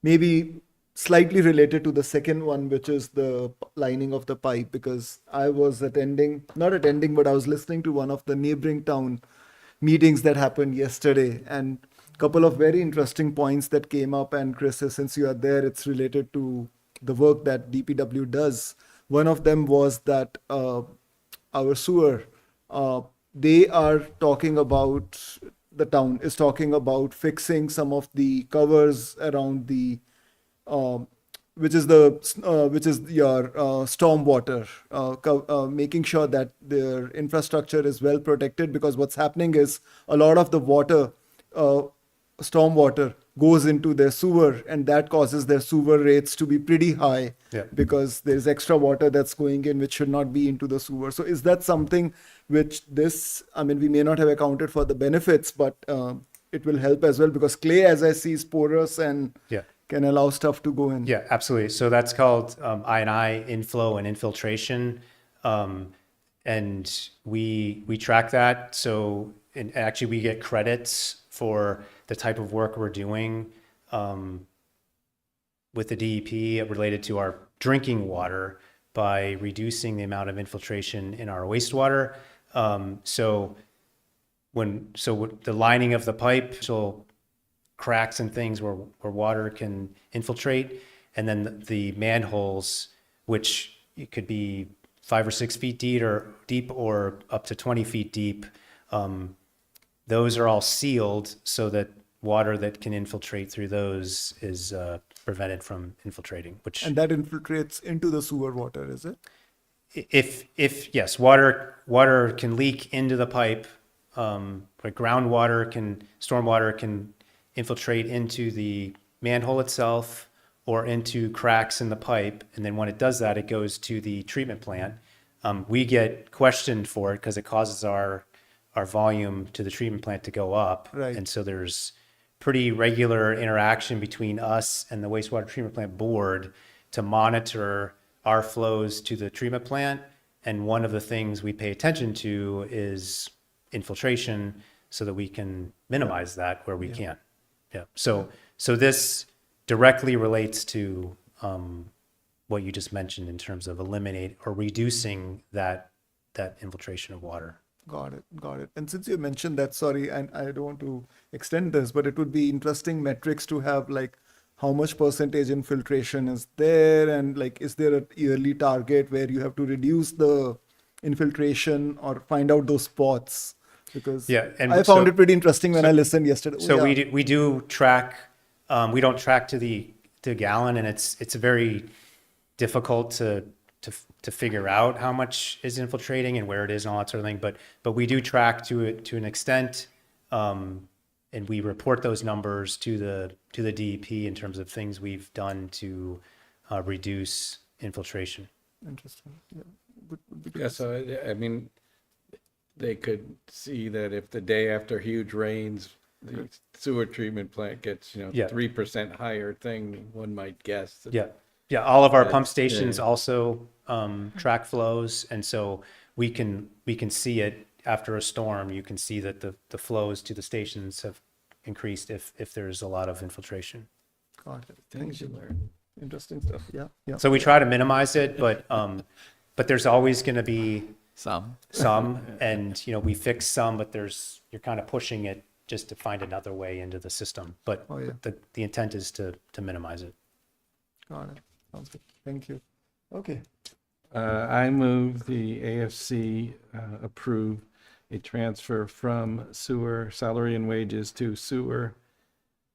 maybe slightly related to the second one, which is the lining of the pipe, because I was not attending, but I was listening to one of the neighboring town meetings that happened yesterday, and a couple of very interesting points that came up. And Chris, since you are there, it's related to the work that DPW does. One of them was that our sewer, they are talking about, the town is talking about fixing some of the covers around the which is your stormwater, making sure that their infrastructure is well protected, because what's happening is a lot of the water, stormwater, goes into their sewer, and that causes their sewer rates to be pretty high. Yeah. Because there's extra water that's going in which should not be into the sewer. So is that something which we may not have accounted for the benefits, but it will help as well, because clay, as I see, is porous and Yeah. can allow stuff to go in. Yeah, absolutely. So that's called I&I, inflow and infiltration. And we track that. So and actually we get credits for the type of work we're doing with the DEP related to our drinking water by reducing the amount of infiltration in our wastewater. So the lining of the pipe, so cracks and things where water can infiltrate, and then the manholes, which it could be 5 or 6 feet deep or up to 20 feet deep. Those are all sealed so that water that can infiltrate through those is prevented from infiltrating. Which, And that infiltrates into the sewer water, is it? if yes, water can leak into the pipe, but stormwater can infiltrate into the manhole itself, or into cracks in the pipe. And then when it does that, it goes to the treatment plant. We get questioned for it because it causes our volume to the treatment plant to go up. Right. And so there's pretty regular interaction between us and the wastewater treatment plant board to monitor our flows to the treatment plant. And one of the things we pay attention to is infiltration so that we can minimize that where we can. Yeah. So this directly relates to what you just mentioned in terms of eliminate or reducing that infiltration of water. Got it. And since you mentioned that, sorry, and I don't want to extend this, but it would be interesting metrics to have, like how much percentage infiltration is there, and like is there a yearly target where you have to reduce the infiltration or find out those spots? Because Yeah, and I found so- it pretty interesting when I listened yesterday. So Yeah. we do track. We don't track to the gallon, and it's very difficult to figure out how much is infiltrating and where it is and all that sort of thing. But we do track to an extent, and we report those numbers to the DEP in terms of things we've done to reduce infiltration. Interesting. Yeah. Would be Yeah, good. so I mean, they could see that if the day after huge rains, the sewer treatment plant gets, Yeah. 3% higher thing, one might guess. that- Yeah. All of our Yeah, pump stations yeah. also track flows, and so we can see it after a storm. You can see that the flows to the stations have increased if there's a lot of infiltration. Got it. Things you learn. Interesting stuff. Yeah. Yeah. So we try to minimize it, but there's always going to be Some. some, and we fix some, but you're kind of pushing it just to find another way into the system. But Oh, yeah. the intent is to minimize it. Got it. Sounds good. Thank you. Okay. I move the AFC approve a transfer from sewer salary and wages to sewer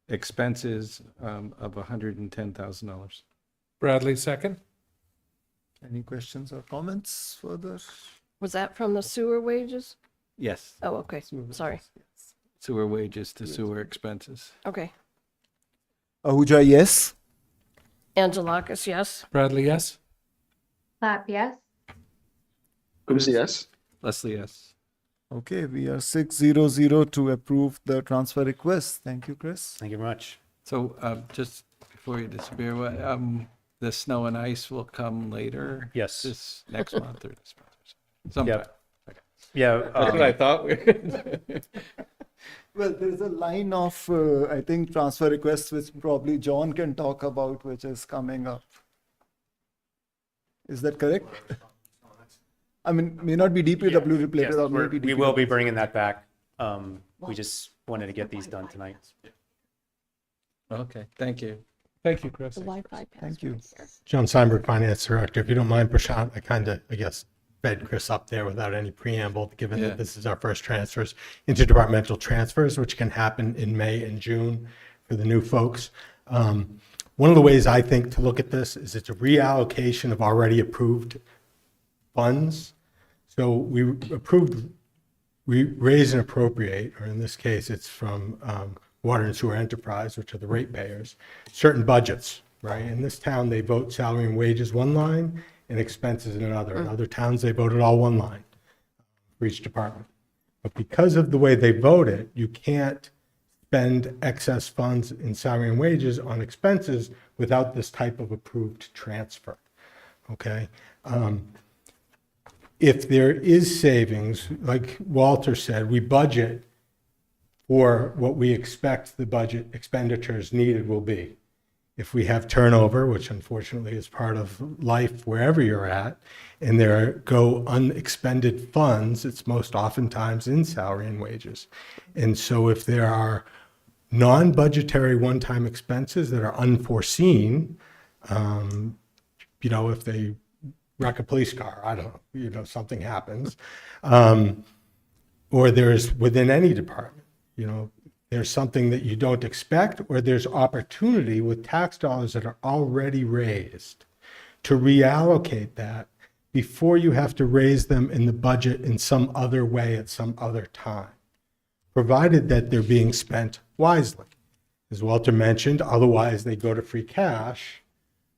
expenses of $110,000. Bradley, second. Any questions or comments further? Was that from the sewer wages? Yes, Oh, okay, sorry. sewer wages to sewer expenses. Okay. Ahuja, yes. Angelakis, yes. Bradley, yes. Clap, yes. Chris, yes. Leslie, yes. Okay, we are 600 to approve the transfer request. Thank you, Chris. Thank you very much. So just before you disappear, the snow and ice will come later? Yes. This next month or this month? Or sometime. Yeah. That's what I thought. Well, there's a line of, I think, transfer requests which probably John can talk about, which is coming up. Is that correct? I mean, may not be DPW related Yes, or maybe we DPW. will be bringing that back. We just wanted to get these done tonight. Okay, thank you. Thank you, Chris. The Wi-Fi Thank you. John Steinberg, Finance Director. If you don't mind, Prashant, I guess, fed Chris up there without any preamble, given Yeah. that this is our first transfers, interdepartmental transfers, which can happen in May and June for the new folks. One of the ways I think to look at this is it's a reallocation of already approved funds. So we raise and appropriate, or in this case, it's from Water and Sewer Enterprise, which are the ratepayers, certain budgets, right? In this town, they vote salary and wages one line and expenses in another. In other towns, they vote it all one line for each department. But because of the way they vote it, you can't spend excess funds in salary and wages on expenses without this type of approved transfer, okay? If there is savings, like Walter said, we budget for what we expect the budget expenditures needed will be. If we have turnover, which unfortunately is part of life wherever you're at, and there go unexpended funds, it's most oftentimes in salary and wages. And so if there are non-budgetary one-time expenses that are unforeseen, if they wreck a police car, I don't know, something happens, or there's within any department, there's something that you don't expect, or there's opportunity with tax dollars that are already raised to reallocate that before you have to raise them in the budget in some other way at some other time, provided that they're being spent wisely. as Walter mentioned. Otherwise, they go to free cash,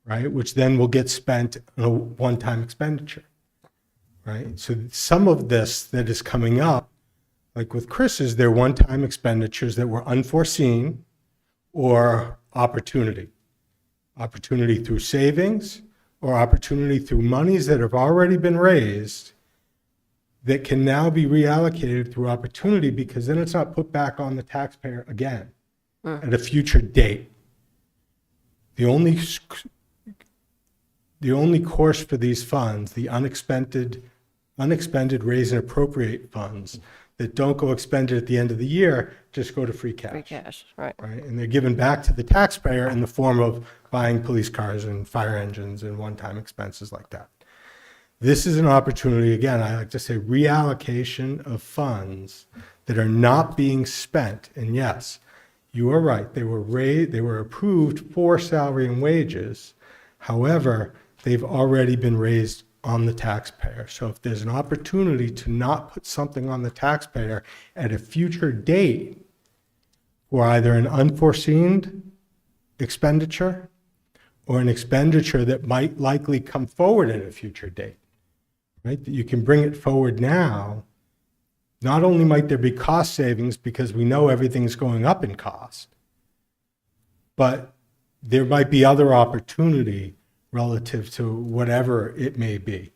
right? Which then will get spent on a one-time expenditure, right? So some of this that is coming up, like with Chris's, they're one-time expenditures that were unforeseen or opportunity. Opportunity through savings or opportunity through monies that have already been raised that can now be reallocated through opportunity, because then it's not put back on the taxpayer again at a future date. The only course for these funds, the unexpended raise and appropriate funds that don't go expended at the end of the year, just go to free cash. Free cash, right. Right? And they're given back to the taxpayer in the form of buying police cars and fire engines and one-time expenses like that. This is an opportunity, again, I like to say reallocation of funds that are not being spent. And yes, you are right, they were approved for salary and wages. However, they've already been raised on the taxpayer. So if there's an opportunity to not put something on the taxpayer at a future date for either an unforeseen expenditure or an expenditure that might likely come forward at a future date, right? That you can bring it forward now. Not only might there be cost savings because we know everything's going up in cost, but there might be other opportunity relative to whatever it may be.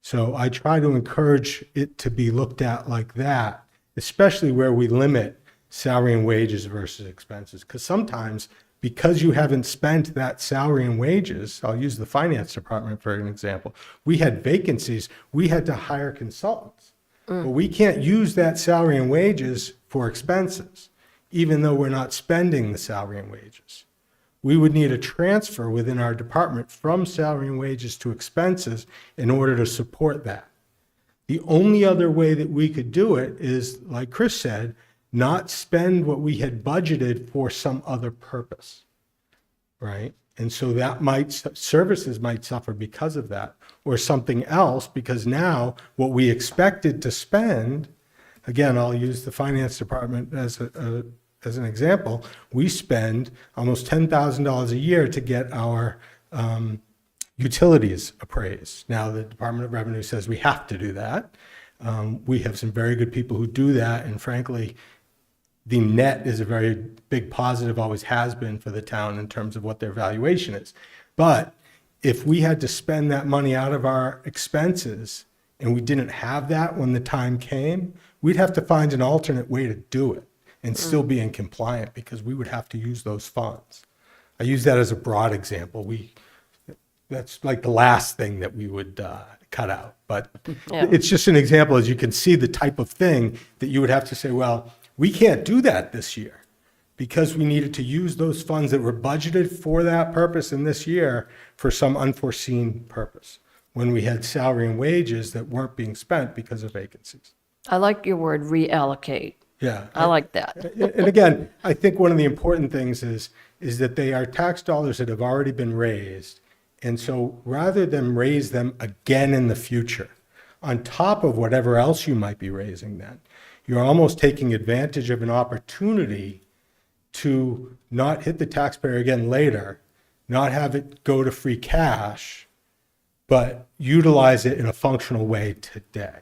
So I try to encourage it to be looked at like that, especially where we limit salary and wages versus expenses. Because sometimes, because you haven't spent that salary and wages, I'll use the finance department for an example, we had vacancies, we had to hire consultants. But we can't use that salary and wages for expenses, even though we're not spending the salary and wages. We would need a transfer within our department from salary and wages to expenses in order to support that. The only other way that we could do it is, like Chris said, not spend what we had budgeted for some other purpose, right? And so services might suffer because of that, or something else, because now what we expected to spend, again, I'll use the finance department as an example, we spend almost $10,000 a year to get our utilities appraised. Now, the Department of Revenue says we have to do that. We have some very good people who do that, and frankly, the net is a very big positive, always has been for the town in terms of what their valuation is. But if we had to spend that money out of our expenses and we didn't have that when the time came, we'd have to find an alternate way to do it and still be in compliant, because we would have to use those funds. I use that as a broad example. That's like the last thing that we would cut out. But Yeah. it's just an example, as you can see, the type of thing that you would have to say, well, we can't do that this year because we needed to use those funds that were budgeted for that purpose in this year for some unforeseen purpose, when we had salary and wages that weren't being spent because of vacancies. I like your word reallocate. Yeah. I like that. And again, I think one of the important things is that they are tax dollars that have already been raised. And so rather than raise them again in the future, on top of whatever else you might be raising then, you're almost taking advantage of an opportunity to not hit the taxpayer again later, not have it go to free cash, but utilize it in a functional way today.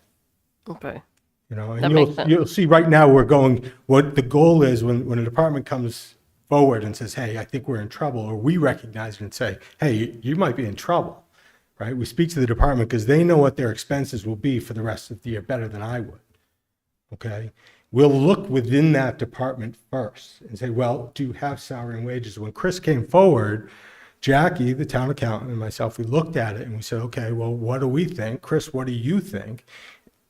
Okay. You know, That and makes sense. you'll see right now we're going, what the goal is when a department comes forward and says, hey, I think we're in trouble, or we recognize it and say, hey, you might be in trouble, right? We speak to the department because they know what their expenses will be for the rest of the year better than I would, okay? We'll look within that department first and say, well, do you have salary and wages? When Chris came forward, Jackie, the town accountant, and myself, we looked at it and we said, okay, well, what do we think? Chris, what do you think?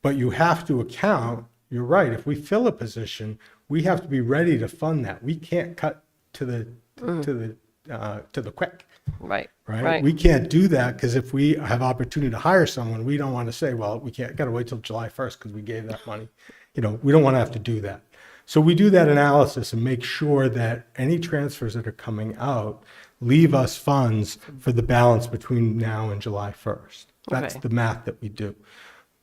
But you have to account, you're right, if we fill a position, we have to be ready to fund that. We can't cut to the quick, Right. right? We can't do that, because if we have opportunity to hire someone, we don't want to say, well, we can't, got to wait till July 1st because we gave that money. You know, we don't want to have to do that. So we do that analysis and make sure that any transfers that are coming out leave us funds for the balance between now and July 1st. That's Okay. the math that we do.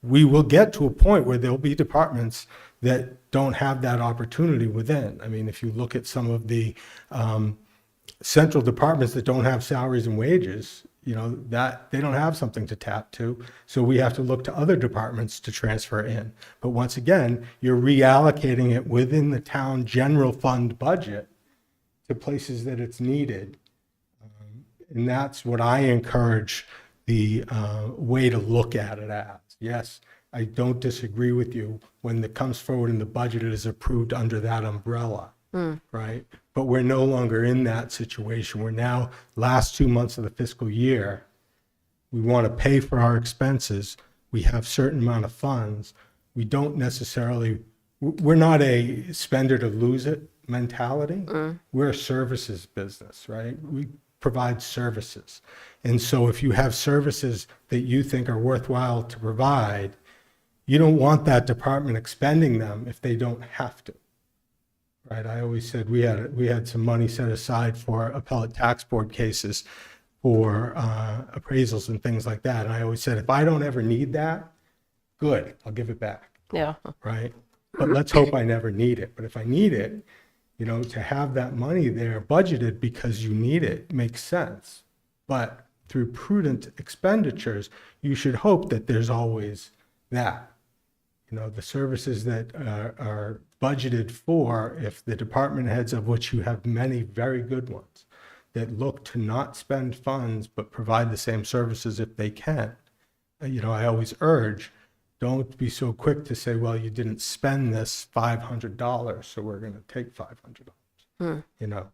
We will get to a point where there'll be departments that don't have that opportunity within. I mean, if you look at some of the central departments that don't have salaries and wages, you know, that they don't have something to tap to. So we have to look to other departments to transfer in. But once again, you're reallocating it within the town general fund budget to places that it's needed. And that's what I encourage the way to look at it as. Yes, I don't disagree with you. When it comes forward in the budget, it is approved under that umbrella, right? But we're no longer in that situation. We're now last 2 months of the fiscal year. We want to pay for our expenses. We have certain amount of funds. We don't necessarily, we're not a spend it or lose it mentality. We're a services business, right? We provide services. And so if you have services that you think are worthwhile to provide, you don't want that department expending them if they don't have to. Right? I always said we had some money set aside for appellate tax board cases for appraisals and things like that. And I always said, if I don't ever need that, good, I'll give it back. Yeah. Right? But let's hope I never need it. But if I need it, you know, to have that money there budgeted because you need it makes sense. But through prudent expenditures, you should hope that there's always that. You know, the services that are budgeted for, if the department heads, of which you have many very good ones, that look to not spend funds but provide the same services if they can. You know, I always urge, don't be so quick to say, well, you didn't spend this $500, so we're going to take $500. You know,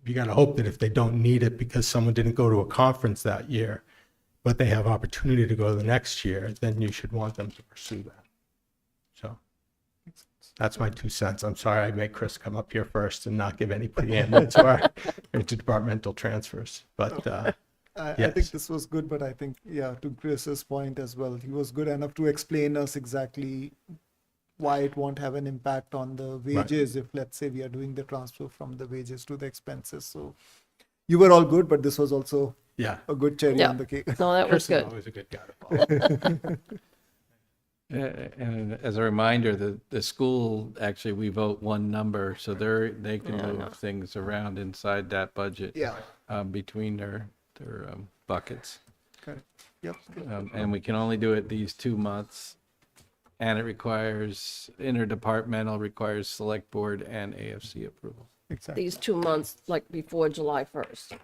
you got to hope that if they don't need it because someone didn't go to a conference that year, but they have opportunity to go the next year, then you should want them to pursue that. So that's my 2 cents. I'm sorry I made Chris come up here first and not give any preamble to our interdepartmental transfers. But I yes. think this was good, but I think, yeah, to Chris's point as well, he was good enough to explain us exactly why it won't have an impact on the wages if, let's say, we are doing the transfer from the wages to the expenses. So you were all good, but this was also yeah, a good cherry Yeah. on the cake. No, that was Chris is good. always a good guy to follow. And as a reminder, the school, actually, we vote one number, so they can move things around inside that budget. Yeah. Between their buckets. Correct. Yep. And we can only do it these 2 months. And it requires, interdepartmental requires select board and AFC approval. Exactly. These 2 months, like before July 1st.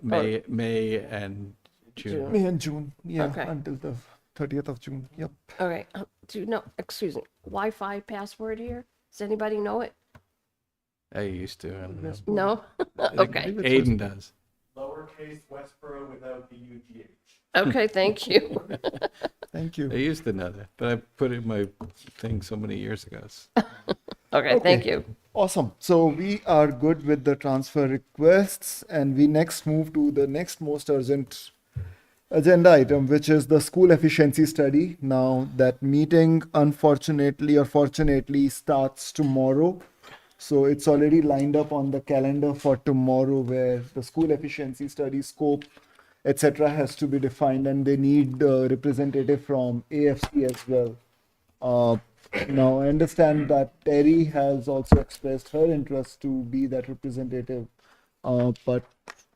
May and June. May and June. Yeah. Okay. Until the 30th of June. Yep. All right. Do you know, excuse me, Wi-Fi password here? Does anybody know it? I used to. I don't know. No? I think Okay. Aiden does. Lowercase Westborough without the UGH. Okay, thank you. Thank you. I used to know that, but I put it in my thing so many years ago. Okay, thank you. Awesome. So we are good with the transfer requests, and we next move to the next most urgent agenda item, which is the school efficiency study. Now that meeting, unfortunately or fortunately, starts tomorrow. So it's already lined up on the calendar for tomorrow, where the school efficiency study scope, etc., has to be defined, and they need a representative from AFC as well. Now I understand that Terry has also expressed her interest to be that representative, but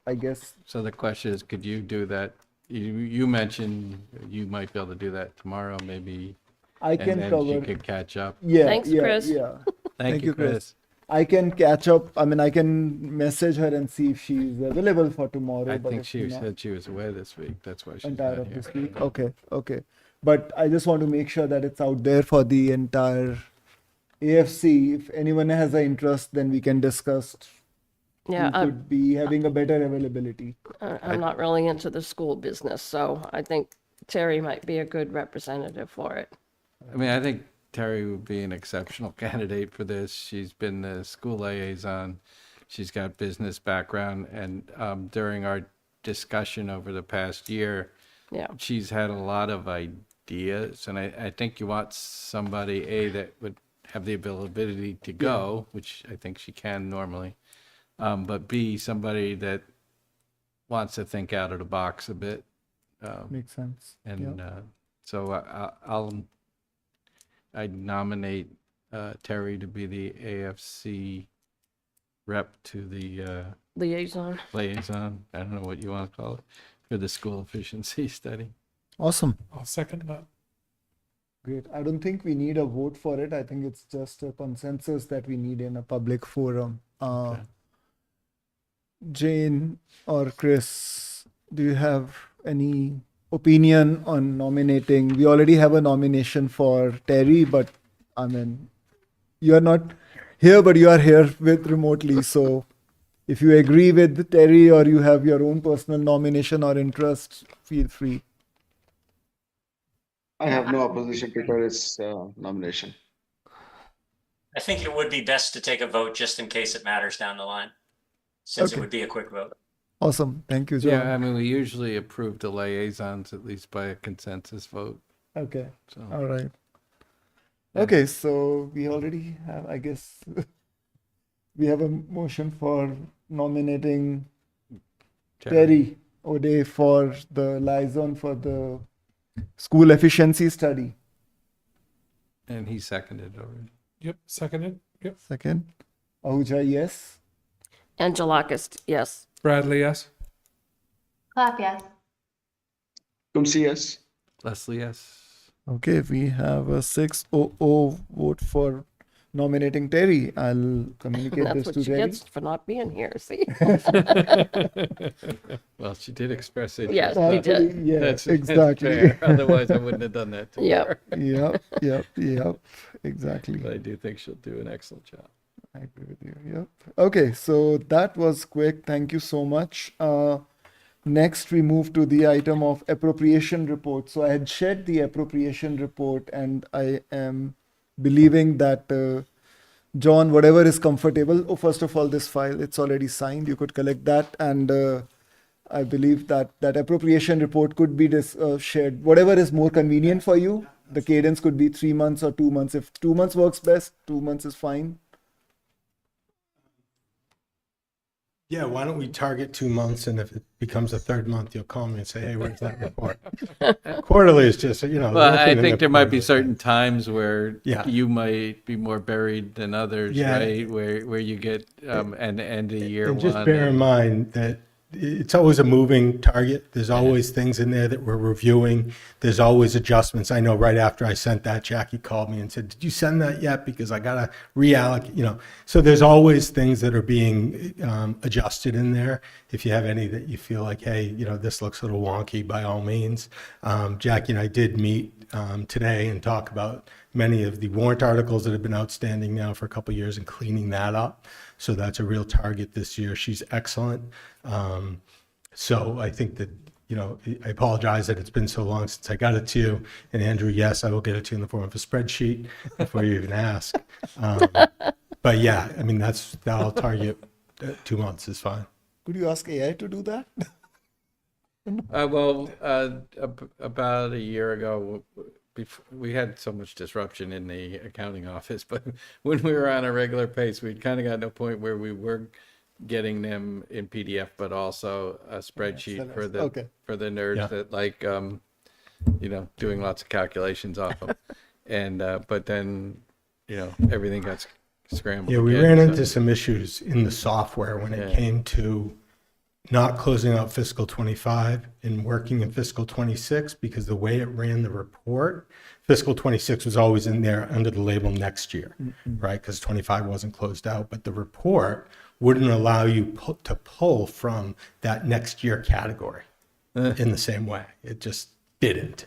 I guess So the question is, could you do that? You mentioned you might be able to do that tomorrow, maybe. I And can then she cover. could catch up. Yeah, Thanks, yeah, Chris. yeah. Thank you, Chris. I can catch up. I mean, I can message her and see if she's available for tomorrow. I but think if she not, said she was away this week. That's why she's entire not of here. this week. Okay, okay. But I just want to make sure that it's out there for the entire AFC. If anyone has an interest, then we can discuss Yeah, who could be having a better availability. I'm not really into the school business, so I think Terry might be a good representative for it. I mean, I think Terry would be an exceptional candidate for this. She's been the school liaison. She's got business background, and during our discussion over the past year, Yeah, she's had a lot of ideas, and I think you want somebody, A, that would have the availability to go, which I think she can normally, but B, somebody that wants to think out of the box a bit. Makes sense. And Yeah. so I'd nominate Terry to be the AFC rep to the Liaison. liaison. I don't know what you want to call it, for the school efficiency study. Awesome. I'll second that. Great. I don't think we need a vote for it. I think it's just a consensus that we need in a public forum. Okay. Jane or Chris, do you have any opinion on nominating? We already have a nomination for Terry, but I mean, you are not here, but you are here with remotely. So if you agree with Terry or you have your own personal nomination or interest, feel free. I have no opposition to Terry's nomination. I think it would be best to take a vote just in case it matters down the line, since it Okay. would be a quick vote. Awesome. Thank you, John. Yeah, I mean, we usually approve the liaisons at least by a consensus vote. Okay. So All right. Yeah. Okay, so we already have, I guess, we have a motion for nominating Terry O'Day for the liaison for the school efficiency study. And he seconded already. Yep, seconded. Yep. Second. Ahuja, yes. Angelakis, yes. Bradley, yes. Clap, yes. Kumsi, yes. Leslie, yes. Okay, we have a 6-0 vote for nominating Terry. I'll communicate That's this what to she Terry. gets for not being here, see? Well, she did express it. Yes, she did. Yeah, That's exactly. fair. Otherwise, I wouldn't have done that to Yep. her. Yep, exactly. But I do think she'll do an excellent job. I agree with you. Yep. Okay, so that was quick. Thank you so much. Next, we move to the item of appropriation report. So I had shared the appropriation report, and I am believing that John, whatever is comfortable. Oh, first of all, this file, it's already signed. You could collect that, and I believe that that appropriation report could be shared. Whatever is more convenient for you. The cadence could be 3 months or 2 months. If 2 months works best, 2 months is fine. Yeah, why don't we target 2 months, and if it becomes a third month, you'll call me and say, hey, where's that report? Quarterly is just, you know. Well, I looking in think the there might be quarterly. certain times where Yeah. you might be more buried than others, Yeah. right? Where you get an end of year And one. just bear in mind that it's always a moving target. There's always things in there that we're reviewing. There's always adjustments. I know right after I sent that, Jackie called me and said, did you send that yet? Because I got to reallocate, you know. So there's always things that are being adjusted in there. If you have any that you feel like, hey, you know, this looks a little wonky, by all means. Jackie and I did meet today and talk about many of the warrant articles that have been outstanding now for a couple of years and cleaning that up. So that's a real target this year. She's excellent. So I think that, you know, I apologize that it's been so long since I got it to you. And Andrew, yes, I will get it to you in the form of a spreadsheet before you even ask. But yeah, I mean, that'll target 2 months is fine. Could you ask AI to do that? About a year ago, we had so much disruption in the accounting office, but when we were on a regular pace, we'd kind of gotten to a point where we were getting them in PDF, but also a spreadsheet for the Okay. nerds Yeah. that like, you know, doing lots of calculations off them. And but then, you know, everything got scrambled. Yeah, we again, ran so- into some issues in the software when it Yeah. came to not closing out fiscal 25 and working in fiscal 26, because the way it ran the report, fiscal 26 was always in there under the label next year, right? Because 25 wasn't closed out, but the report wouldn't allow you to pull from that next year category in the same way. It just didn't.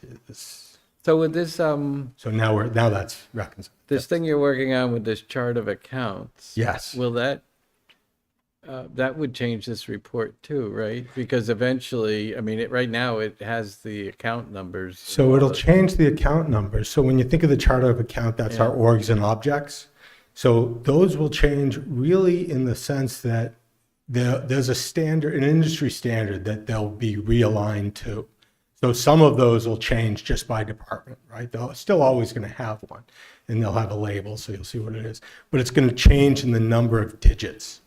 So with this So now that's reconciled. this thing you're working on with this chart of accounts, Yes. will that would change this report too, right? Because eventually, I mean, right now it has the account numbers. So it'll change the account numbers. So when you think of the chart of account, that's our orgs and objects. So those will change really in the sense that there's a standard, an industry standard that they'll be realigned to. So some of those will change just by department, right? They're still always going to have one, and they'll have a label, so you'll see what it is. But it's going to change in the number of digits,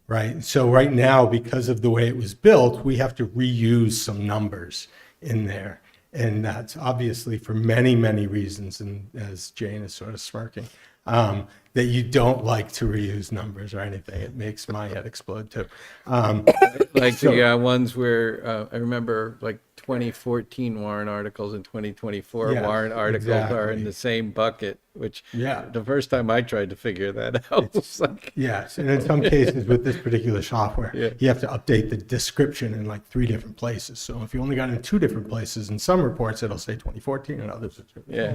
right? So right now, because of the way it was built, we have to reuse some numbers in there. And that's obviously for many, many reasons. And as Jane is sort of smirking, that you don't like to reuse numbers or anything. It makes my head explode too. Like So- the ones where I remember like 2014 warrant articles and 2024 Yes, warrant articles are in exactly. the same bucket, which Yeah. the first time I tried to figure that out, it was like, Yes, and in some cases with this particular software, Yeah. you have to update the description in like 3 different places. So if you only got in 2 different places, in some reports it'll say 2014 and others. yeah.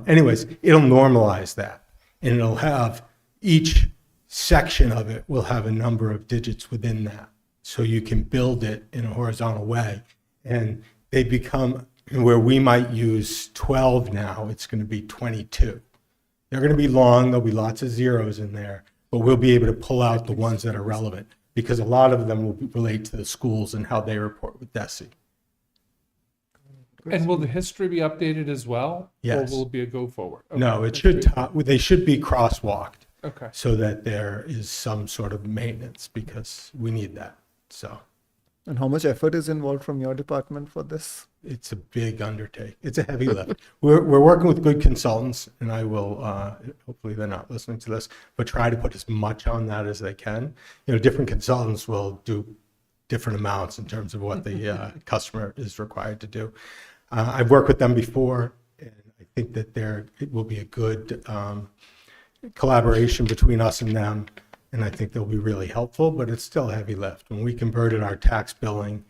Anyways, it'll normalize that, and it'll have each section of it will have a number of digits within that, so you can build it in a horizontal way, and they become where we might use 12 now. It's going to be 22. They're going to be long. There'll be lots of zeros in there, but we'll be able to pull out the ones that are relevant because a lot of them will relate to the schools and how they report with DESI. And will the history be updated as well? Yes. Or will it be a go forward? Okay, No, it that's should, good. they should be crosswalked Okay. so that there is some sort of maintenance because we need that. So And how much effort is involved from your department for this? it's a big undertaking. It's a heavy lift. We're working with good consultants, and I will, hopefully they're not listening to this, but try to put as much on that as they can. You know, different consultants will do different amounts in terms of what the customer is required to do. I've worked with them before, and I think that it will be a good collaboration between us and them, and I think they'll be really helpful, but it's still a heavy lift. When we converted our tax billing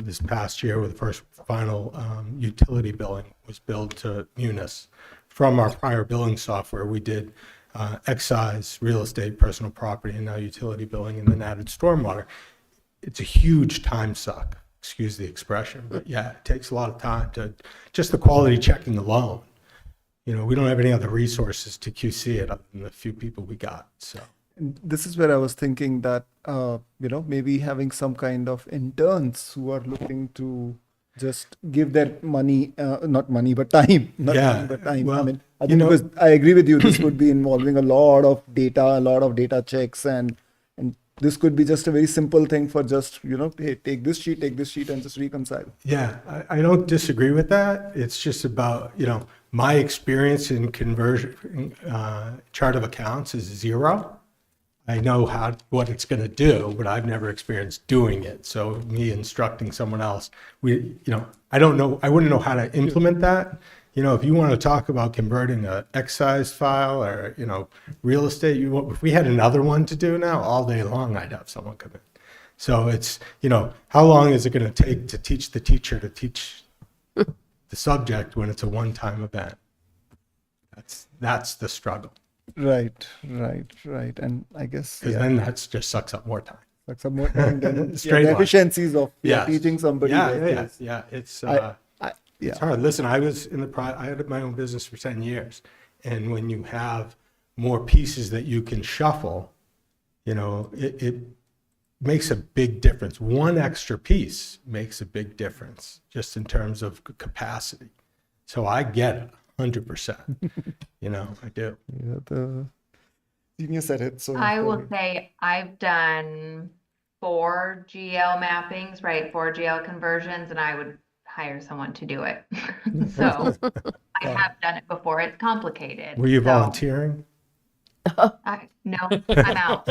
this past year with the first final utility billing was billed to Munis from our prior billing software. We did excise, real estate, personal property, and now utility billing, and then added stormwater. It's a huge time suck, excuse the expression, but yeah, it takes a lot of time to just the quality checking alone. You know, we don't have any other resources to QC it other than the few people we got. So And this is where I was thinking that, maybe having some kind of interns who are looking to just give their money, not money, but time, not Yeah, money, but time. well, I mean, I you think know- because I agree with you, this would be involving a lot of data checks, and this could be just a very simple thing for just, hey, take this sheet, and just reconcile. yeah, I don't disagree with that. It's just about, my experience in conversion chart of accounts is 0. I know what it's going to do, but I've never experienced doing it. So me instructing someone else, I don't know, I wouldn't know how to implement that. If you want to talk about converting a excise file or, real estate, if we had another one to do now all day long, I'd have someone come in. So it's, how long is it going to take to teach the teacher to teach the subject when it's a one-time event? That's the struggle. Right. And I guess, Because then that just sucks up more time. like some more time than Straight the line. efficiencies of Yes. teaching somebody. Yeah, that yeah, is- yeah. It's yeah. it's hard. Listen, I was I had my own business for 10 years, and when you have more pieces that you can shuffle, it makes a big difference. One extra piece makes a big difference just in terms of capacity. So I get it 100%. I do. Yeah, the senior said it. So I will go ahead. say I've done 4 GL mappings, right? 4 GL conversions, and I would hire someone to do it. So I have done it before. It's complicated. Were you So volunteering? no, I'm out.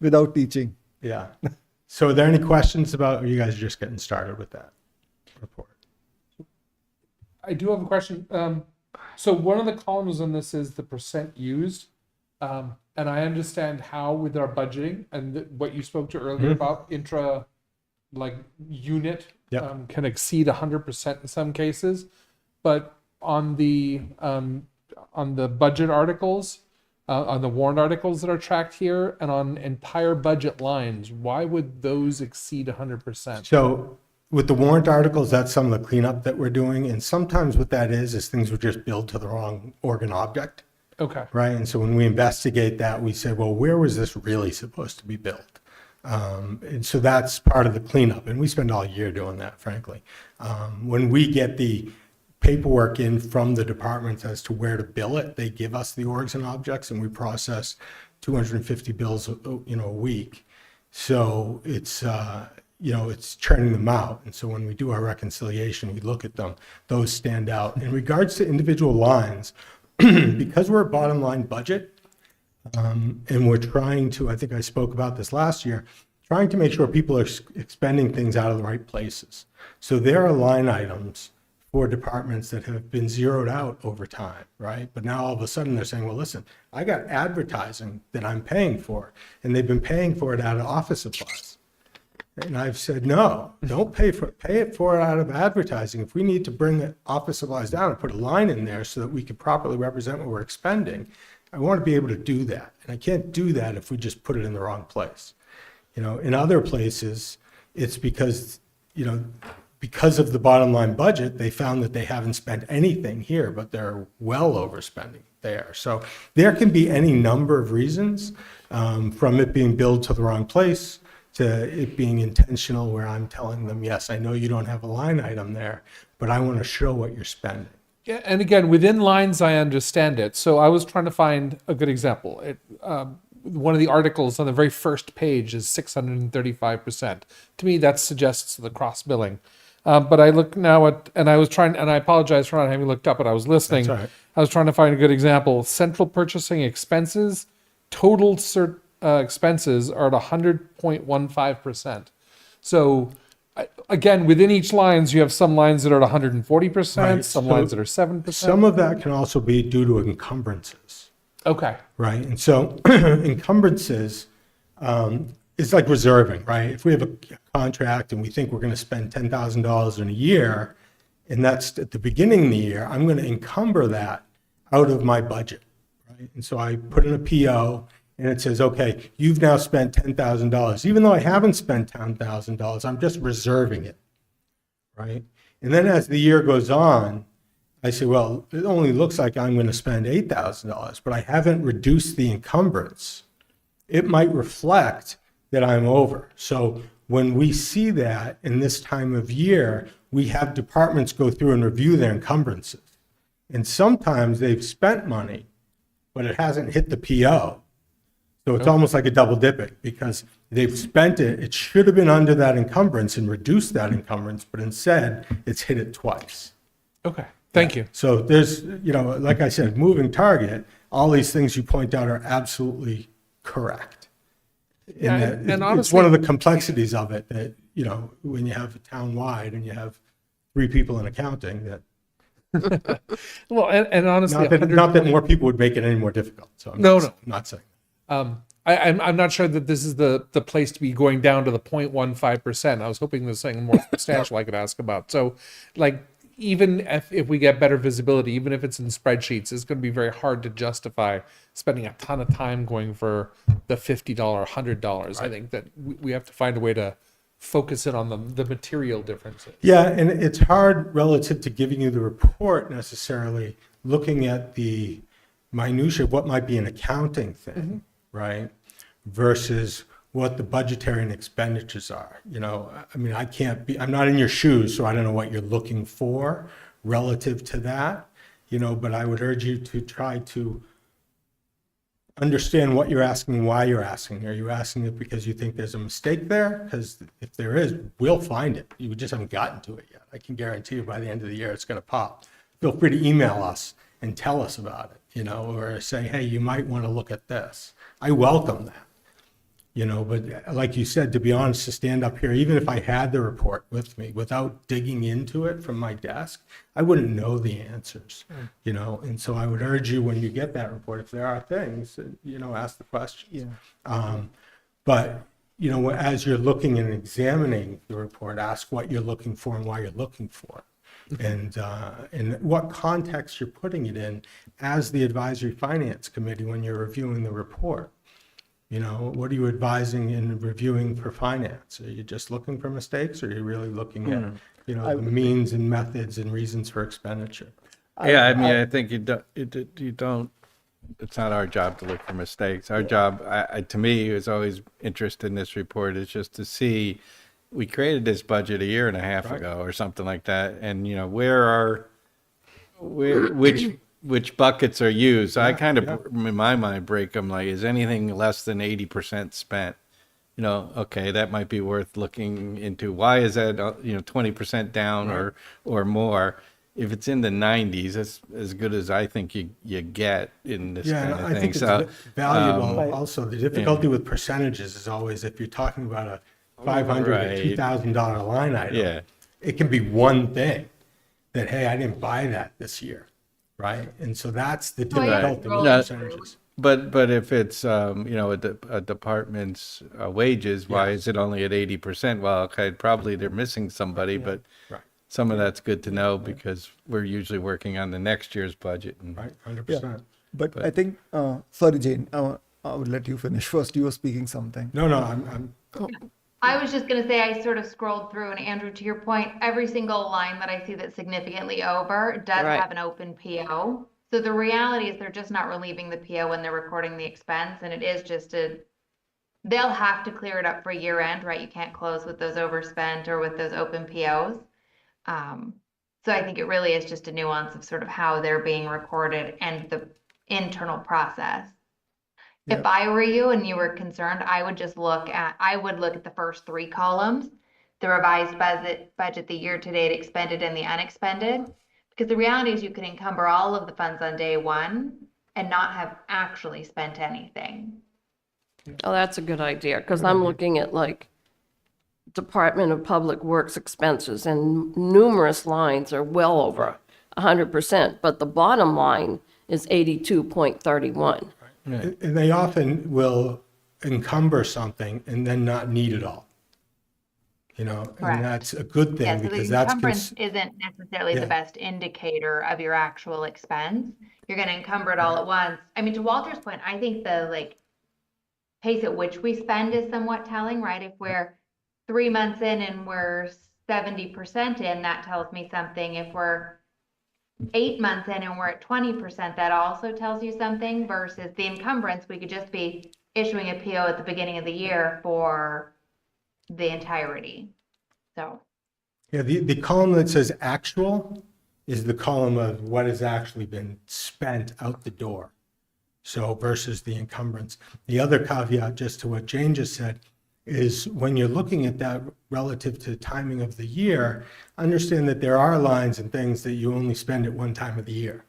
Without teaching. Yeah. So are there any questions about, or you guys are just getting started with that report? I do have a question. So one of the columns on this is the percent used. And I understand how with our budgeting and what you spoke to earlier about unit Yep. can exceed 100% in some cases. But on the budget articles, on the warrant articles that are tracked here and on entire budget lines, why would those exceed 100%? So with the warrant articles, that's some of the cleanup that we're doing. And sometimes what that is things were just billed to the wrong organ object, Okay. right? And so when we investigate that, we say, well, where was this really supposed to be billed? And so that's part of the cleanup. And we spend all year doing that, frankly. When we get the paperwork in from the departments as to where to bill it, they give us the orgs and objects, and we process 250 bills a week. So it's it's churning them out. And so when we do our reconciliation, we look at them, those stand out. In regards to individual lines, because we're a bottom line budget, and we're trying to, I think I spoke about this last year, trying to make sure people are expending things out of the right places. So there are line items for departments that have been zeroed out over time, right? But now all of a sudden they're saying, well, listen, I got advertising that I'm paying for, and they've been paying for it out of office supplies. And I've said, no, don't pay it for it out of advertising. If we need to bring the office supplies down and put a line in there so that we can properly represent what we're expending, I want to be able to do that. And I can't do that if we just put it in the wrong place. In other places, it's because, because of the bottom line budget, they found that they haven't spent anything here, but they're well overspending there. So there can be any number of reasons, from it being billed to the wrong place to it being intentional, where I'm telling them, yes, I know you don't have a line item there, but I want to show what you're spending. Yeah, and again, within lines, I understand it. So I was trying to find a good example. One of the articles on the very first page is 635%. To me, that suggests the cross billing. But I look now at, and I was trying, and I apologize for not having looked up, but I was listening. That's all right. I was trying to find a good example. Central purchasing expenses, total expenses are at 100.15%. So again, within each lines, you have some lines that are at 140%, Right. some So lines that are 7%. Some of that can also be due to encumbrances. Okay. Right. And so encumbrances is like reserving, right? If we have a contract and we think we're going to spend $10,000 in a year, and that's at the beginning of the year, I'm going to encumber that out of my budget, right? And so I put in a PO and it says, okay, you've now spent $10,000. Even though I haven't spent $10,000, I'm just reserving it, right? And then as the year goes on, I say, well, it only looks like I'm going to spend $8,000, but I haven't reduced the encumbrance. It might reflect that I'm over. So when we see that in this time of year, we have departments go through and review their encumbrances. And sometimes they've spent money, but it hasn't hit the PO. So it's almost like a double dipping, because they've spent it. It should have been under that encumbrance and reduced that encumbrance, but instead it's hit it twice. Okay. Thank you. So there's, like I said, moving target, all these things you point out are absolutely correct. Yeah, And and it's honestly- one of the complexities of it that, when you have a town-wide and you have 3 people in accounting, that Well, and honestly, not that more people would make it any more difficult. So I'm No, not saying. I'm not sure that this is the place to be going down to the 0.15%. I was hoping there's something more substantial I could ask about. So, like, even if we get better visibility, even if it's in spreadsheets, it's going to be very hard to justify spending a ton of time going for the $50, $100. I think that we have to find a way to focus it on the material differences. Yeah, and it's hard relative to giving you the report necessarily, looking at the minutia of what might be an accounting thing, right? Versus what the budgetary and expenditures are. I mean, I'm not in your shoes, so I don't know what you're looking for relative to that, but I would urge you to try to understand what you're asking, why you're asking. Are you asking it because you think there's a mistake there? Because if there is, we'll find it. You just haven't gotten to it yet. I can guarantee you by the end of the year, it's going to pop. Feel free to email us and tell us about it, or say, hey, you might want to look at this. I welcome that. But like you said, to be honest, to stand up here, even if I had the report with me, without digging into it from my desk, I wouldn't know the answers, and so I would urge you, when you get that report, if there are things, ask the questions. But, as you're looking and examining the report, ask what you're looking for and why you're looking for it. And what context you're putting it in as the Advisory Finance Committee when you're reviewing the report. What are you advising and reviewing for finance? Are you just looking for mistakes, or are you really looking at, the means and methods and reasons for expenditure? Yeah, I mean, I think you don't, it's not our job to look for mistakes. Our job, to me, is always interested in this report is just to see, we created this budget a year and a half ago or something like that. And, which buckets are used. I kind of, in my mind, break them like, is anything less than 80% spent? okay, that might be worth looking into. Why is that, 20% down or more? If it's in the 90s, that's as good as I think you get in this Yeah, kind and of I thing. think it's So, valuable. Also, the difficulty with percentages is always if you're talking about a $500 or Right. $2,000 line item, Yeah. it can be one thing that, hey, I didn't buy that this year, right? And so that's the Oh, yeah, difficulty with rolling No, percentages. But if it's a department's wages, why Yes. is it only at 80%? Well, okay, probably they're missing somebody, but Right, some of that's good to know because we're usually working on the next year's budget. And right, 100%. But I think, sorry, Jane, I would let you finish first. You were speaking something. No, I'm I was just gonna say, I sort of scrolled through, and Andrew, to your point, every single line that I see that's significantly over does Right. have an open PO. So the reality is they're just not relieving the PO when they're recording the expense, and it is just they'll have to clear it up for year end, right? You can't close with those overspent or with those open POs. So I think it really is just a nuance of sort of how they're being recorded and the internal process. If I were you and you were concerned, I would look at the first three columns, the revised budget, the year-to-date expended and the unexpended. Because the reality is you can encumber all of the funds on day one and not have actually spent anything. Oh, that's a good idea, because I'm looking at like Department of Public Works expenses, and numerous lines are well over 100%, but the bottom line is 82.31. and they often will encumber something and then not need it all. Correct. And that's a good Yeah, thing so the because that's, encumbrance isn't necessarily Yeah. the best indicator of your actual expense. You're gonna encumber it all at once. I mean, to Walter's point, I think the pace at which we spend is somewhat telling, right? If we're 3 months in and we're 70% in, that tells me something. If we're 8 months in and we're at 20%, that also tells you something, versus the encumbrance, we could just be issuing a PO at the beginning of the year for the entirety. So, yeah, the column that says actual is the column of what has actually been spent out the door. So versus the encumbrance. The other caveat, just to what Jane just said, is when you're looking at that relative to the timing of the year, understand that there are lines and things that you only spend at one time of the year.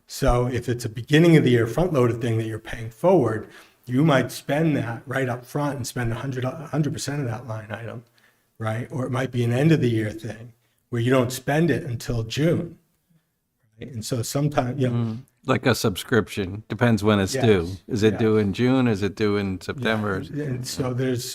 So if it's a beginning of the year front-loaded thing that you're paying forward, you might spend that right up front and spend 100% of that line item, right? Or it might be an end of the year thing where you don't spend it until June. Right? And so sometimes, like a subscription, depends when it's Yes, due. Is it yes. due in June? Is it due in September? And so there's,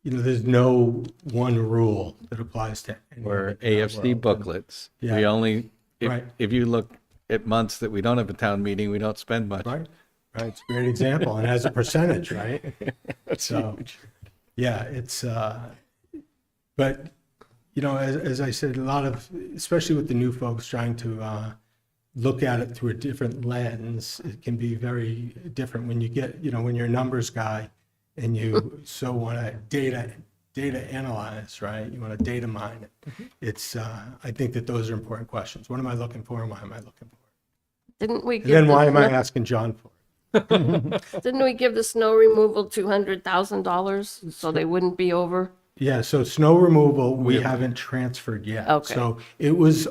there's no one rule that applies to any Or of it in our AFC world. booklets. Yeah. We only, Right. if you look at months that we don't have a town meeting, we don't spend much. Right, right. It's a great example and has a percentage, right? So, yeah, it's, but, as I said, a lot of, especially with the new folks trying to look at it through a different lens, it can be very different when you get, when you're a numbers guy and you so want to data analyze, right? You want to data mine it. It's, I think that those are important questions. What am I looking for and why am I looking for it? Didn't we And give then why the am I snow- asking John for it? Didn't we give the snow removal $200,000 so they wouldn't be over? Yeah, so snow removal, we haven't transferred yet. Okay. So it was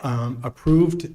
approved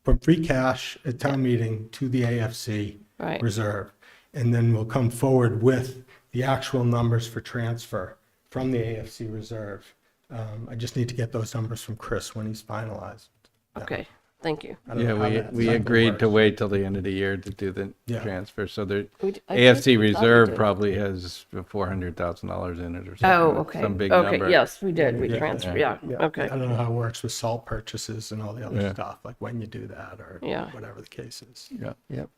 from free cash at town meeting to the AFC Right. reserve. And then we'll come forward with the actual numbers for transfer from the AFC reserve. I just need to get those numbers from Chris when he's finalized. Okay, thank you. I don't know how Yeah, that we cycle agreed to works. wait till the end of the year to do the Yeah. transfer. So the I think AFC we thought we reserve did. probably has $400,000 in it or something. Oh, okay. Some big Okay, number. yes, we did. We Yeah. transferred, yeah, Yeah, okay. I don't know how it works with salt purchases and all the other Yeah. stuff, like when you do that or Yeah. whatever the case is. Yeah. Yep.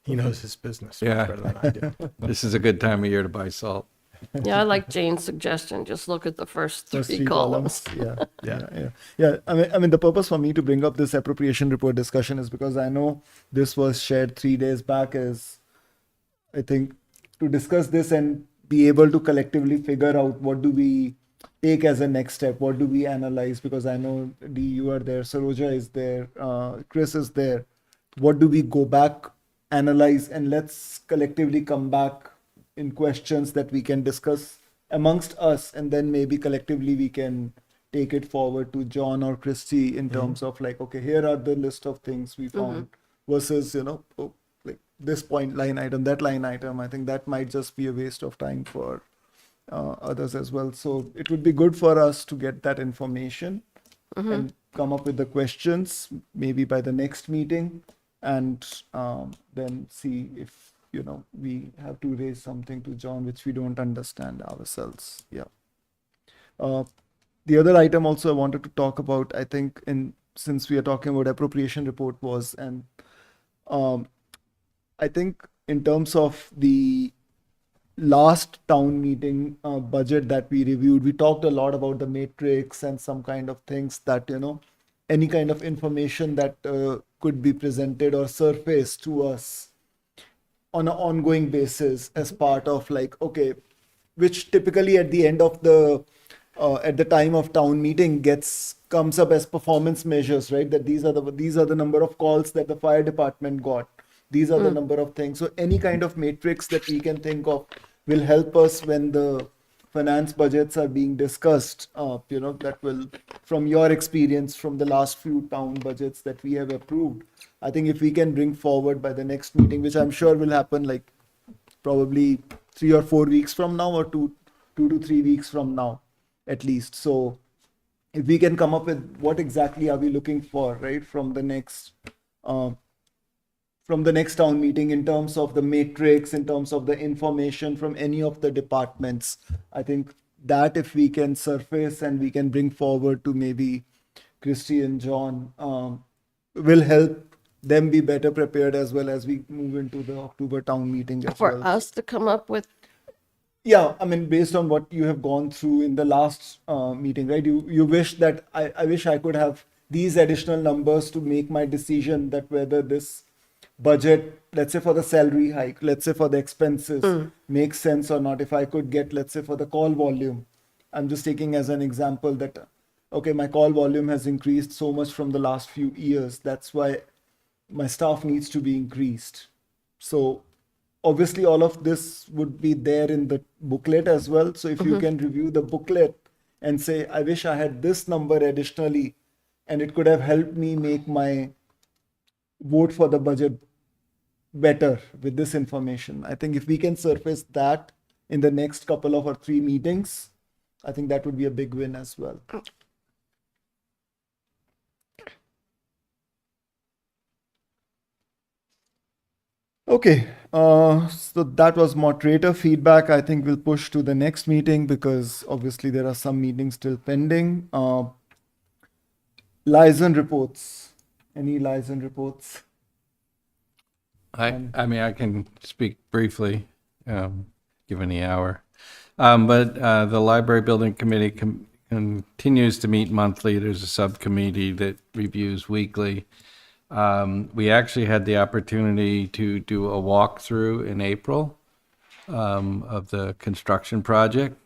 He knows his business Yeah. much better than I do. This is a good time of year to buy salt. Yeah, I like Jane's suggestion. Just look at the first Those three columns. Yeah. I mean, the purpose for me to bring up this appropriation report discussion is because I know this was shared 3 days back. Is I think to discuss this and be able to collectively figure out what do we take as a next step, what do we analyze? Because I know D, you are there, Saroja is there, Chris is there. What do we go back, analyze, and let's collectively come back in questions that we can discuss amongst us, and then maybe collectively we can take it forward to John or Christy in terms of like, okay, here are the list of things we found versus, like this point line item, that line item. I think that might just be a waste of time for others as well. So it would be good for us to get that information and come up with the questions maybe by the next meeting, and then see if we have to raise something to John which we don't understand ourselves. Yeah. The other item also I wanted to talk about, I think, since we are talking about appropriation report, was, and I think in terms of the last town meeting budget that we reviewed, we talked a lot about the matrix and some kind of things that, any kind of information that could be presented or surfaced to us on an ongoing basis as part of like, okay, which typically at the end of at the time of town meeting comes up as performance measures, right? That these are the number of calls that the fire department got. These are the number of things. So any kind of matrix that we can think of will help us when the finance budgets are being discussed. That will, from your experience from the last few town budgets that we have approved, I think if we can bring forward by the next meeting, which I'm sure will happen like probably 3 or 4 weeks from now, or 2 to 3 weeks from now at least. So if we can come up with what exactly are we looking for, right, from the next town meeting in terms of the matrix, in terms of the information from any of the departments, I think that if we can surface and we can bring forward to maybe Christy and John, will help them be better prepared as well as we move into the October town meeting as For well. us to come up with, Yeah, I mean, based on what you have gone through in the last meeting, right? You wish that I wish I could have these additional numbers to make my decision that whether this budget, let's say for the salary hike, let's say for the expenses, makes sense or not. If I could get, let's say for the call volume, I'm just taking as an example that, okay, my call volume has increased so much from the last few years. That's why my staff needs to be increased. So obviously all of this would be there in the booklet as well. So if you can review the booklet and say, I wish I had this number additionally, and it could have helped me make my vote for the budget better with this information. I think if we can surface that in the next couple of or 3 meetings, I think that would be a big win as well. Okay, so that was moderator feedback. I think we'll push to the next meeting because obviously there are some meetings still pending. Liaison reports. Any liaison reports? I mean, I can speak briefly, given the hour. But the library building committee continues to meet monthly. There's a subcommittee that reviews weekly. We actually had the opportunity to do a walkthrough in April of the construction project,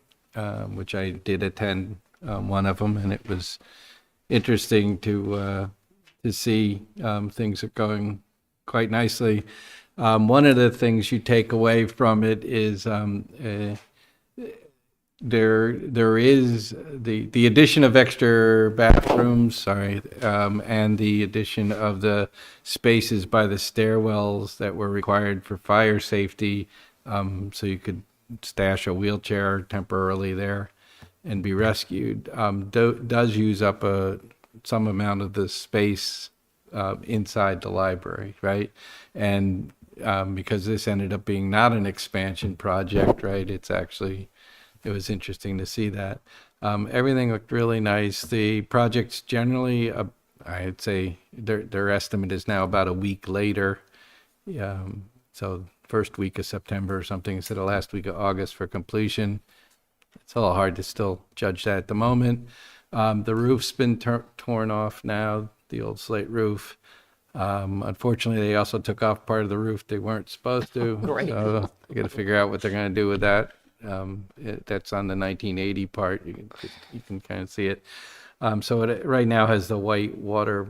which I did attend one of them, and it was interesting to see things are going quite nicely. One of the things you take away from it is there is the addition of extra bathrooms, and the addition of the spaces by the stairwells that were required for fire safety, so you could stash a wheelchair temporarily there and be rescued, does use up some amount of the space inside the library, right? And because this ended up being not an expansion project, right? It was interesting to see that. Everything looked really nice. The project's generally, I'd say their estimate is now about a week later. So first week of September or something instead of last week of August for completion. It's a little hard to still judge that at the moment. The roof's been torn off now, the old slate roof. Unfortunately, they also took off part of the roof they weren't supposed to. Great. So they got to figure out what they're going to do with that. That's on the 1980 part. You can kind of see it. So it right now has the white water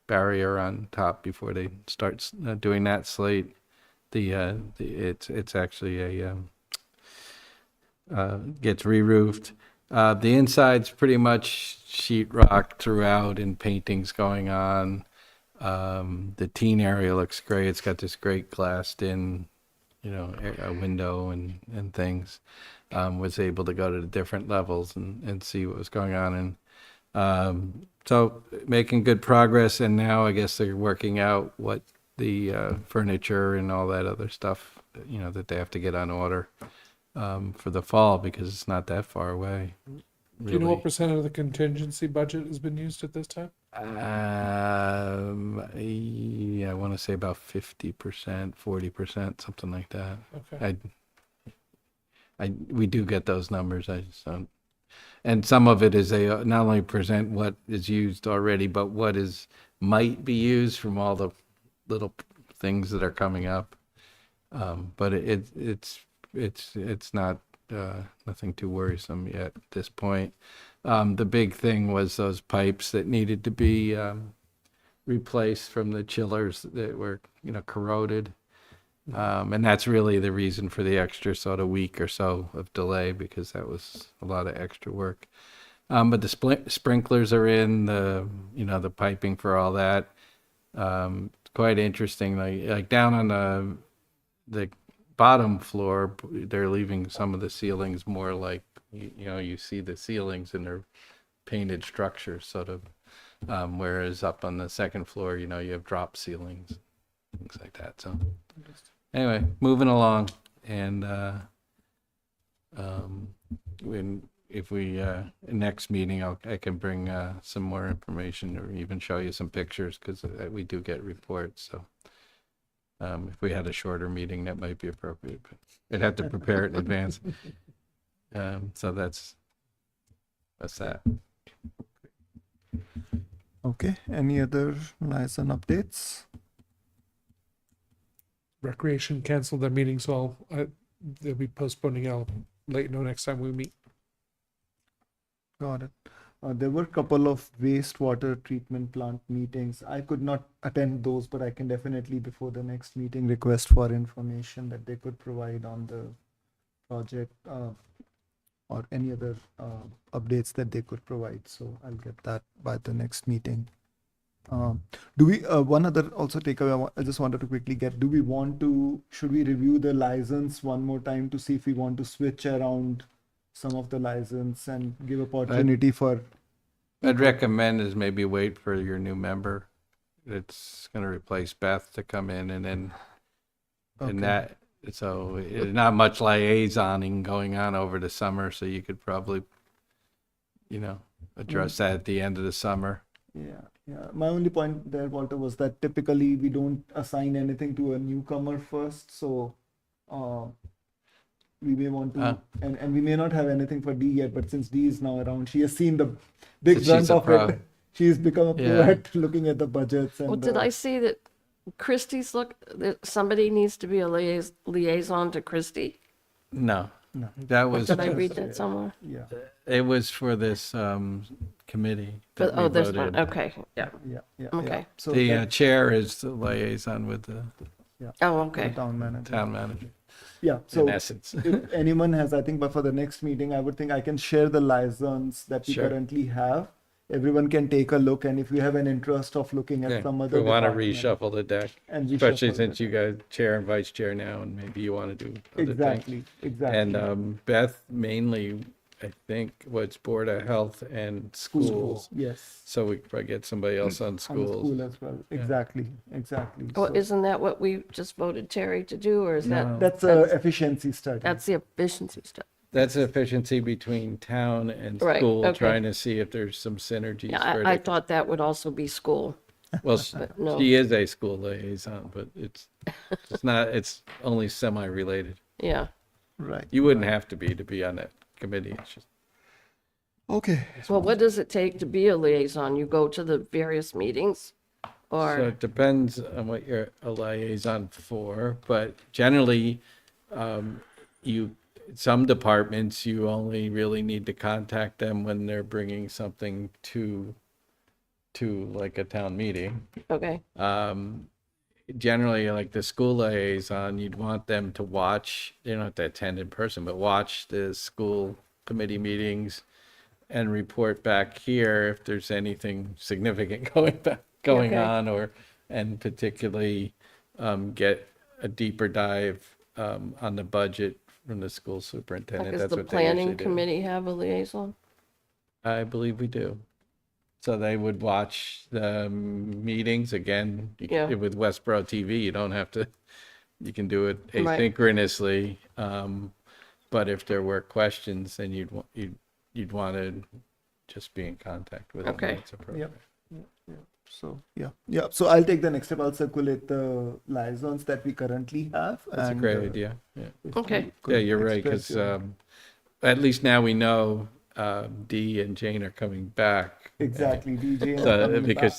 barrier on top before they start doing that slate. It's actually gets re-roofed. The inside's pretty much sheetrock throughout and paintings going on. The teen area looks great. It's got this great glassed in, a window and things. Was able to go to the different levels and see what was going on. And so making good progress. And now I guess they're working out what the furniture and all that other stuff, that they have to get on order for the fall, because it's not that far away. Do you know what percent of the contingency budget has been used at this time? Yeah, I want to say about 50%, 40%, something like that. Okay. We do get those numbers. I just don't. And some of it is they not only present what is used already, but what might be used from all the little things that are coming up. But it's not nothing too worrisome yet at this point. The big thing was those pipes that needed to be replaced from the chillers that were, corroded. And that's really the reason for the extra sort of week or so of delay, because that was a lot of extra work. But the sprinklers are in, the piping for all that. Quite interesting. Like down on the bottom floor, they're leaving some of the ceilings more like, you see the ceilings and they're painted structures sort of. Whereas up on the second floor, you have drop ceilings, things like that. So anyway, moving along, and next meeting, I can bring some more information or even show you some pictures, because we do get reports. So if we had a shorter meeting, that might be appropriate, but I'd have to prepare it in advance. So that's that. Okay. Any other liaison updates? Recreation canceled their meeting, so they'll be postponing. I'll let you know next time we meet. Got it. There were a couple of wastewater treatment plant meetings. I could not attend those, but I can definitely, before the next meeting, request for information that they could provide on the project or any other updates that they could provide. So I'll get that by the next meeting. Do we, one other also takeaway I just wanted to quickly get, should we review the license one more time to see if we want to switch around some of the license and give opportunity for? I'd recommend is maybe wait for your new member. It's going to replace Beth to come in, and then and that. So not much liaisoning going on over the summer, so you could probably, address that at the end of the summer. Yeah. My only point there, Walter, was that typically we don't assign anything to a newcomer first, so we may want to, and we may not have anything for Dee yet, but since Dee is now around, she has seen the big So brunt of it. She's become a pro at looking at the budgets. And Well, did I see that Christie's that somebody needs to be a liaison to Christie? No, that was. Did I read that somewhere? Yeah. It was for this committee. That Oh, we this voted. one, okay, yeah, Yeah. Okay. So The chair is the liaison with the oh, the okay. town manager. town manager, Yeah. So in essence. if anyone has, I think, but for the next meeting, I would think I can share the license that we Sure. currently have. Everyone can take a look, and if you have an interest of looking at Okay. some We other want to department, reshuffle the deck, and especially reshuffle since it. you guys chair and vice chair now, and maybe you want to do other things. Exactly. And Beth mainly, I think, was Board of Health and schools. Yes. So we could probably get somebody else on On the schools. school as well. Exactly. Well, So isn't that what we just voted Terry to do, or is that, that's a efficiency study. that's the efficiency stuff? That's efficiency between town and Right, school, okay. trying to see if there's some synergies. Yeah, where I they- thought that would also be school. Well, no. she is a school liaison, but it's not, it's only semi-related. Yeah, Right. You wouldn't have to be on that committee. It's just, Okay. well, what does it take to be a liaison? You go to the various meetings, so or, it depends on what you're a liaison for, but generally, some departments, you only really need to contact them when they're bringing something to like a town meeting. okay, generally like the school liaison, you'd want them to watch, you don't have to attend in person, but watch the school committee meetings and report back here if there's anything significant going Okay. on, or, and particularly get a deeper dive on the budget from the school superintendent. Does That's the what they usually planning do. committee have a liaison? I believe we do. So they would watch the meetings again. Yeah. With Westborough TV, you don't have to, you can do it Right. asynchronously. But if there were questions, then you'd want to just be in contact with them. when Okay. it's appropriate. So yeah. So I'll take the next step. I'll circulate the liaisons that we currently have. That's a and, great idea. Yeah. if Okay. we could Yeah, you're right, express because your- at least now we know Dee and Jane are coming back. exactly DJ Because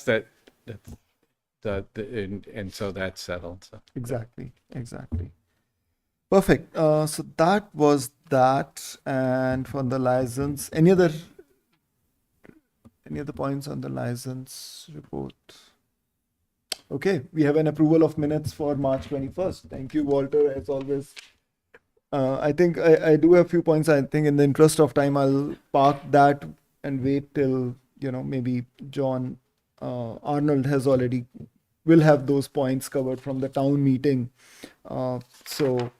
and so that's settled. So. exactly. Perfect. So that was that, and for the license, any other points on the license report? Okay, we have an approval of minutes for March 21st. Thank you, Walter, as always. I think I do have a few points. I think in the interest of time, I'll park that and wait till, maybe John Arnold will have those points covered from the town meeting. So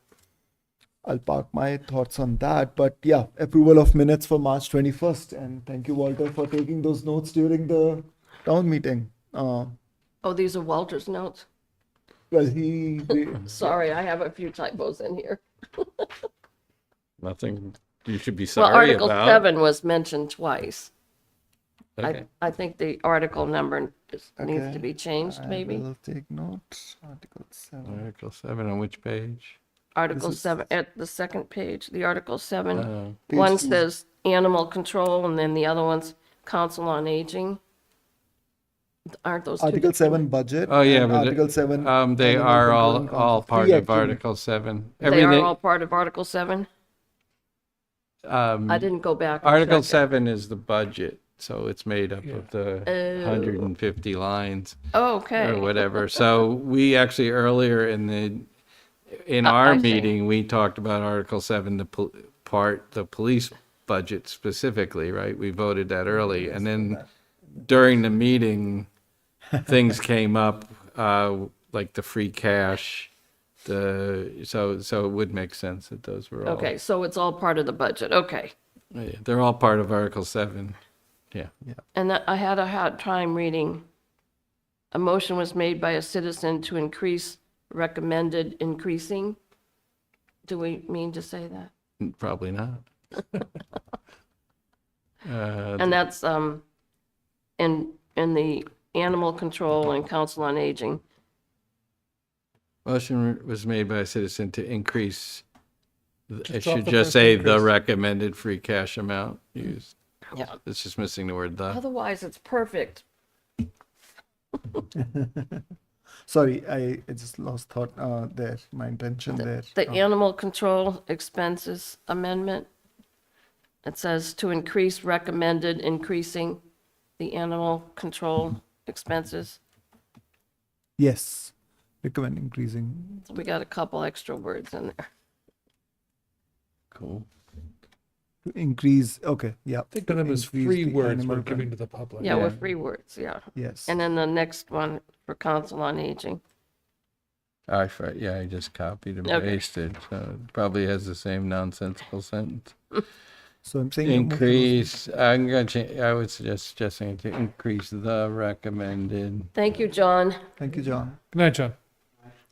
I'll park my thoughts on that. But yeah, approval of minutes for March 21st. And thank you, Walter, for taking those notes during the town meeting. Oh, these are Walter's notes? Well, he Sorry, I have a few typos in here. Nothing you should be Well, sorry Article about. 7 was mentioned twice. Okay. I think the article number needs Okay. to be changed, maybe. I will take note. Article 7. Article 7 on which page? Article is- 7, at the second page, the Article 7. Page One 2. says animal control, and then the other one's council on aging. Aren't those two Article different 7 ones? budget. Oh, yeah, and but Article 7. They animal are control and all council. part Three, of actually. Article 7. They are all part of Article 7? Um, I didn't go back and Article check it. 7 is the budget, so it's made up of the Oh. 150 lines Oh, or okay. whatever. So we actually earlier in our I see. meeting, we talked about Article 7, the police budget specifically, right? We voted that early. And then during the meeting, things came up, like the free cash, so it would make sense that those were all. Okay, so it's all part of the budget, okay. Yeah, they're all part of Article 7. Yeah. And I had a hard time reading. A motion was made by a citizen to increase recommended increasing. Do we mean to say that? Probably not. And that's in the animal control and council on aging. Motion was made by a citizen to increase, it drop should the just first say the increase. recommended free cash amount used. Yeah. It's just missing the word the. Otherwise, it's perfect. Sorry, I just lost thought there. My intention there. The animal control expenses amendment. It says to increase recommended increasing the animal control expenses. Yes. Recommend increasing. So we got a couple extra words in there. Cool. To increase. Okay. Yeah. Think of them as Increase free the words animal we're giving to the public. Yeah, with free words, yeah. Yes. And then the next one for council on aging. Yeah, I just copied and Okay. pasted, so it probably has the same nonsensical sentence. So I'm saying the motion was- Increase, I'm gonna change, I was just suggesting to increase the recommended. Thank you, John. Thank you, John. Good night, John.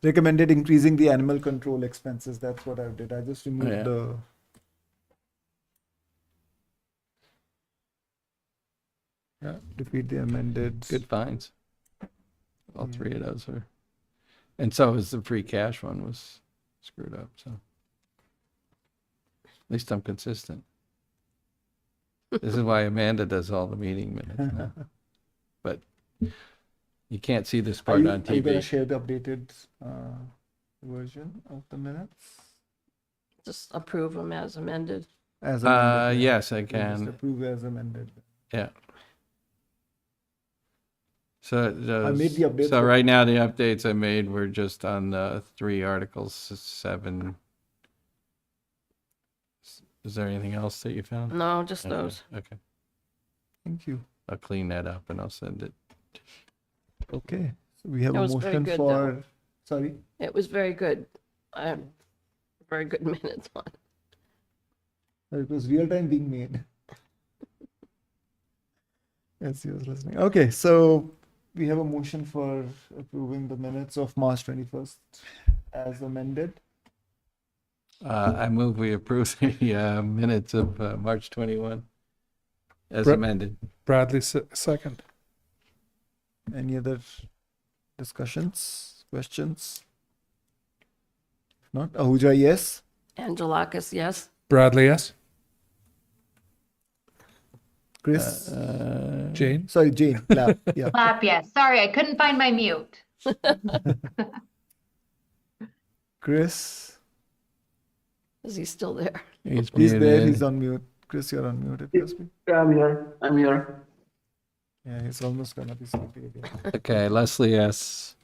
Recommended increasing the animal control expenses. That's what I did. I just removed Yeah. the. Yeah. Defeat the amended. Good finds. All three of those are. And so is the free cash one was screwed up, so. At least I'm consistent. This is why Amanda does all the meeting minutes now. But you can't see this Are part you, on are you gonna TV. share the updated version of the minutes? Just approve them as amended. As amended, yeah. Yes, I You just can. approve as amended. Yeah. So, I made the updates, so but- right now, the updates I made were just on the 3 articles, 7. Is there anything else that you found? No, just Okay, those. Okay, Thank you. I'll clean that up and I'll send it. Okay, so we have That a was very motion good, for, though. sorry, It was very good. Very good minutes on it. it was real time being made. Yes, he was listening. Okay, so we have a motion for approving the minutes of March 21st as amended. I move we approve the minutes of March 21 as Brett? amended. Bradley, second. Any other discussions, questions? If not, Ahuja, yes. Angelakis, yes. Bradley, yes. Chris, Jane? sorry, Jane, Clap, yeah. Clap, yes. Sorry, I couldn't find my mute. Chris, Is he still there? He's he's there, muted. he's on mute. Chris, you're on mute, it must be. Yeah, I'm here. I'm here. Yeah, he's almost gonna be sleepy again. Okay, Leslie, yes.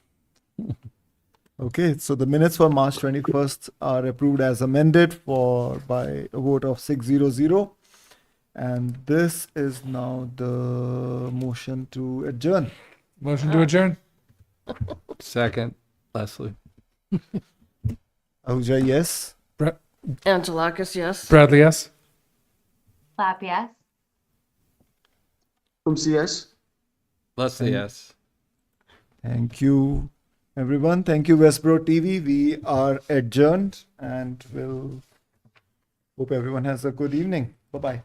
Okay, so the minutes for March 21st are approved as amended by a vote of 600. And this is now the motion to adjourn. Motion to adjourn? Second, Leslie. Ahuja, yes. Angelakis, yes. Bradley, yes. Clap, yes. From CS. Leslie, yes. Thank you, everyone. Thank you, Westborough TV. We are adjourned and we'll hope everyone has a good evening. Bye-bye.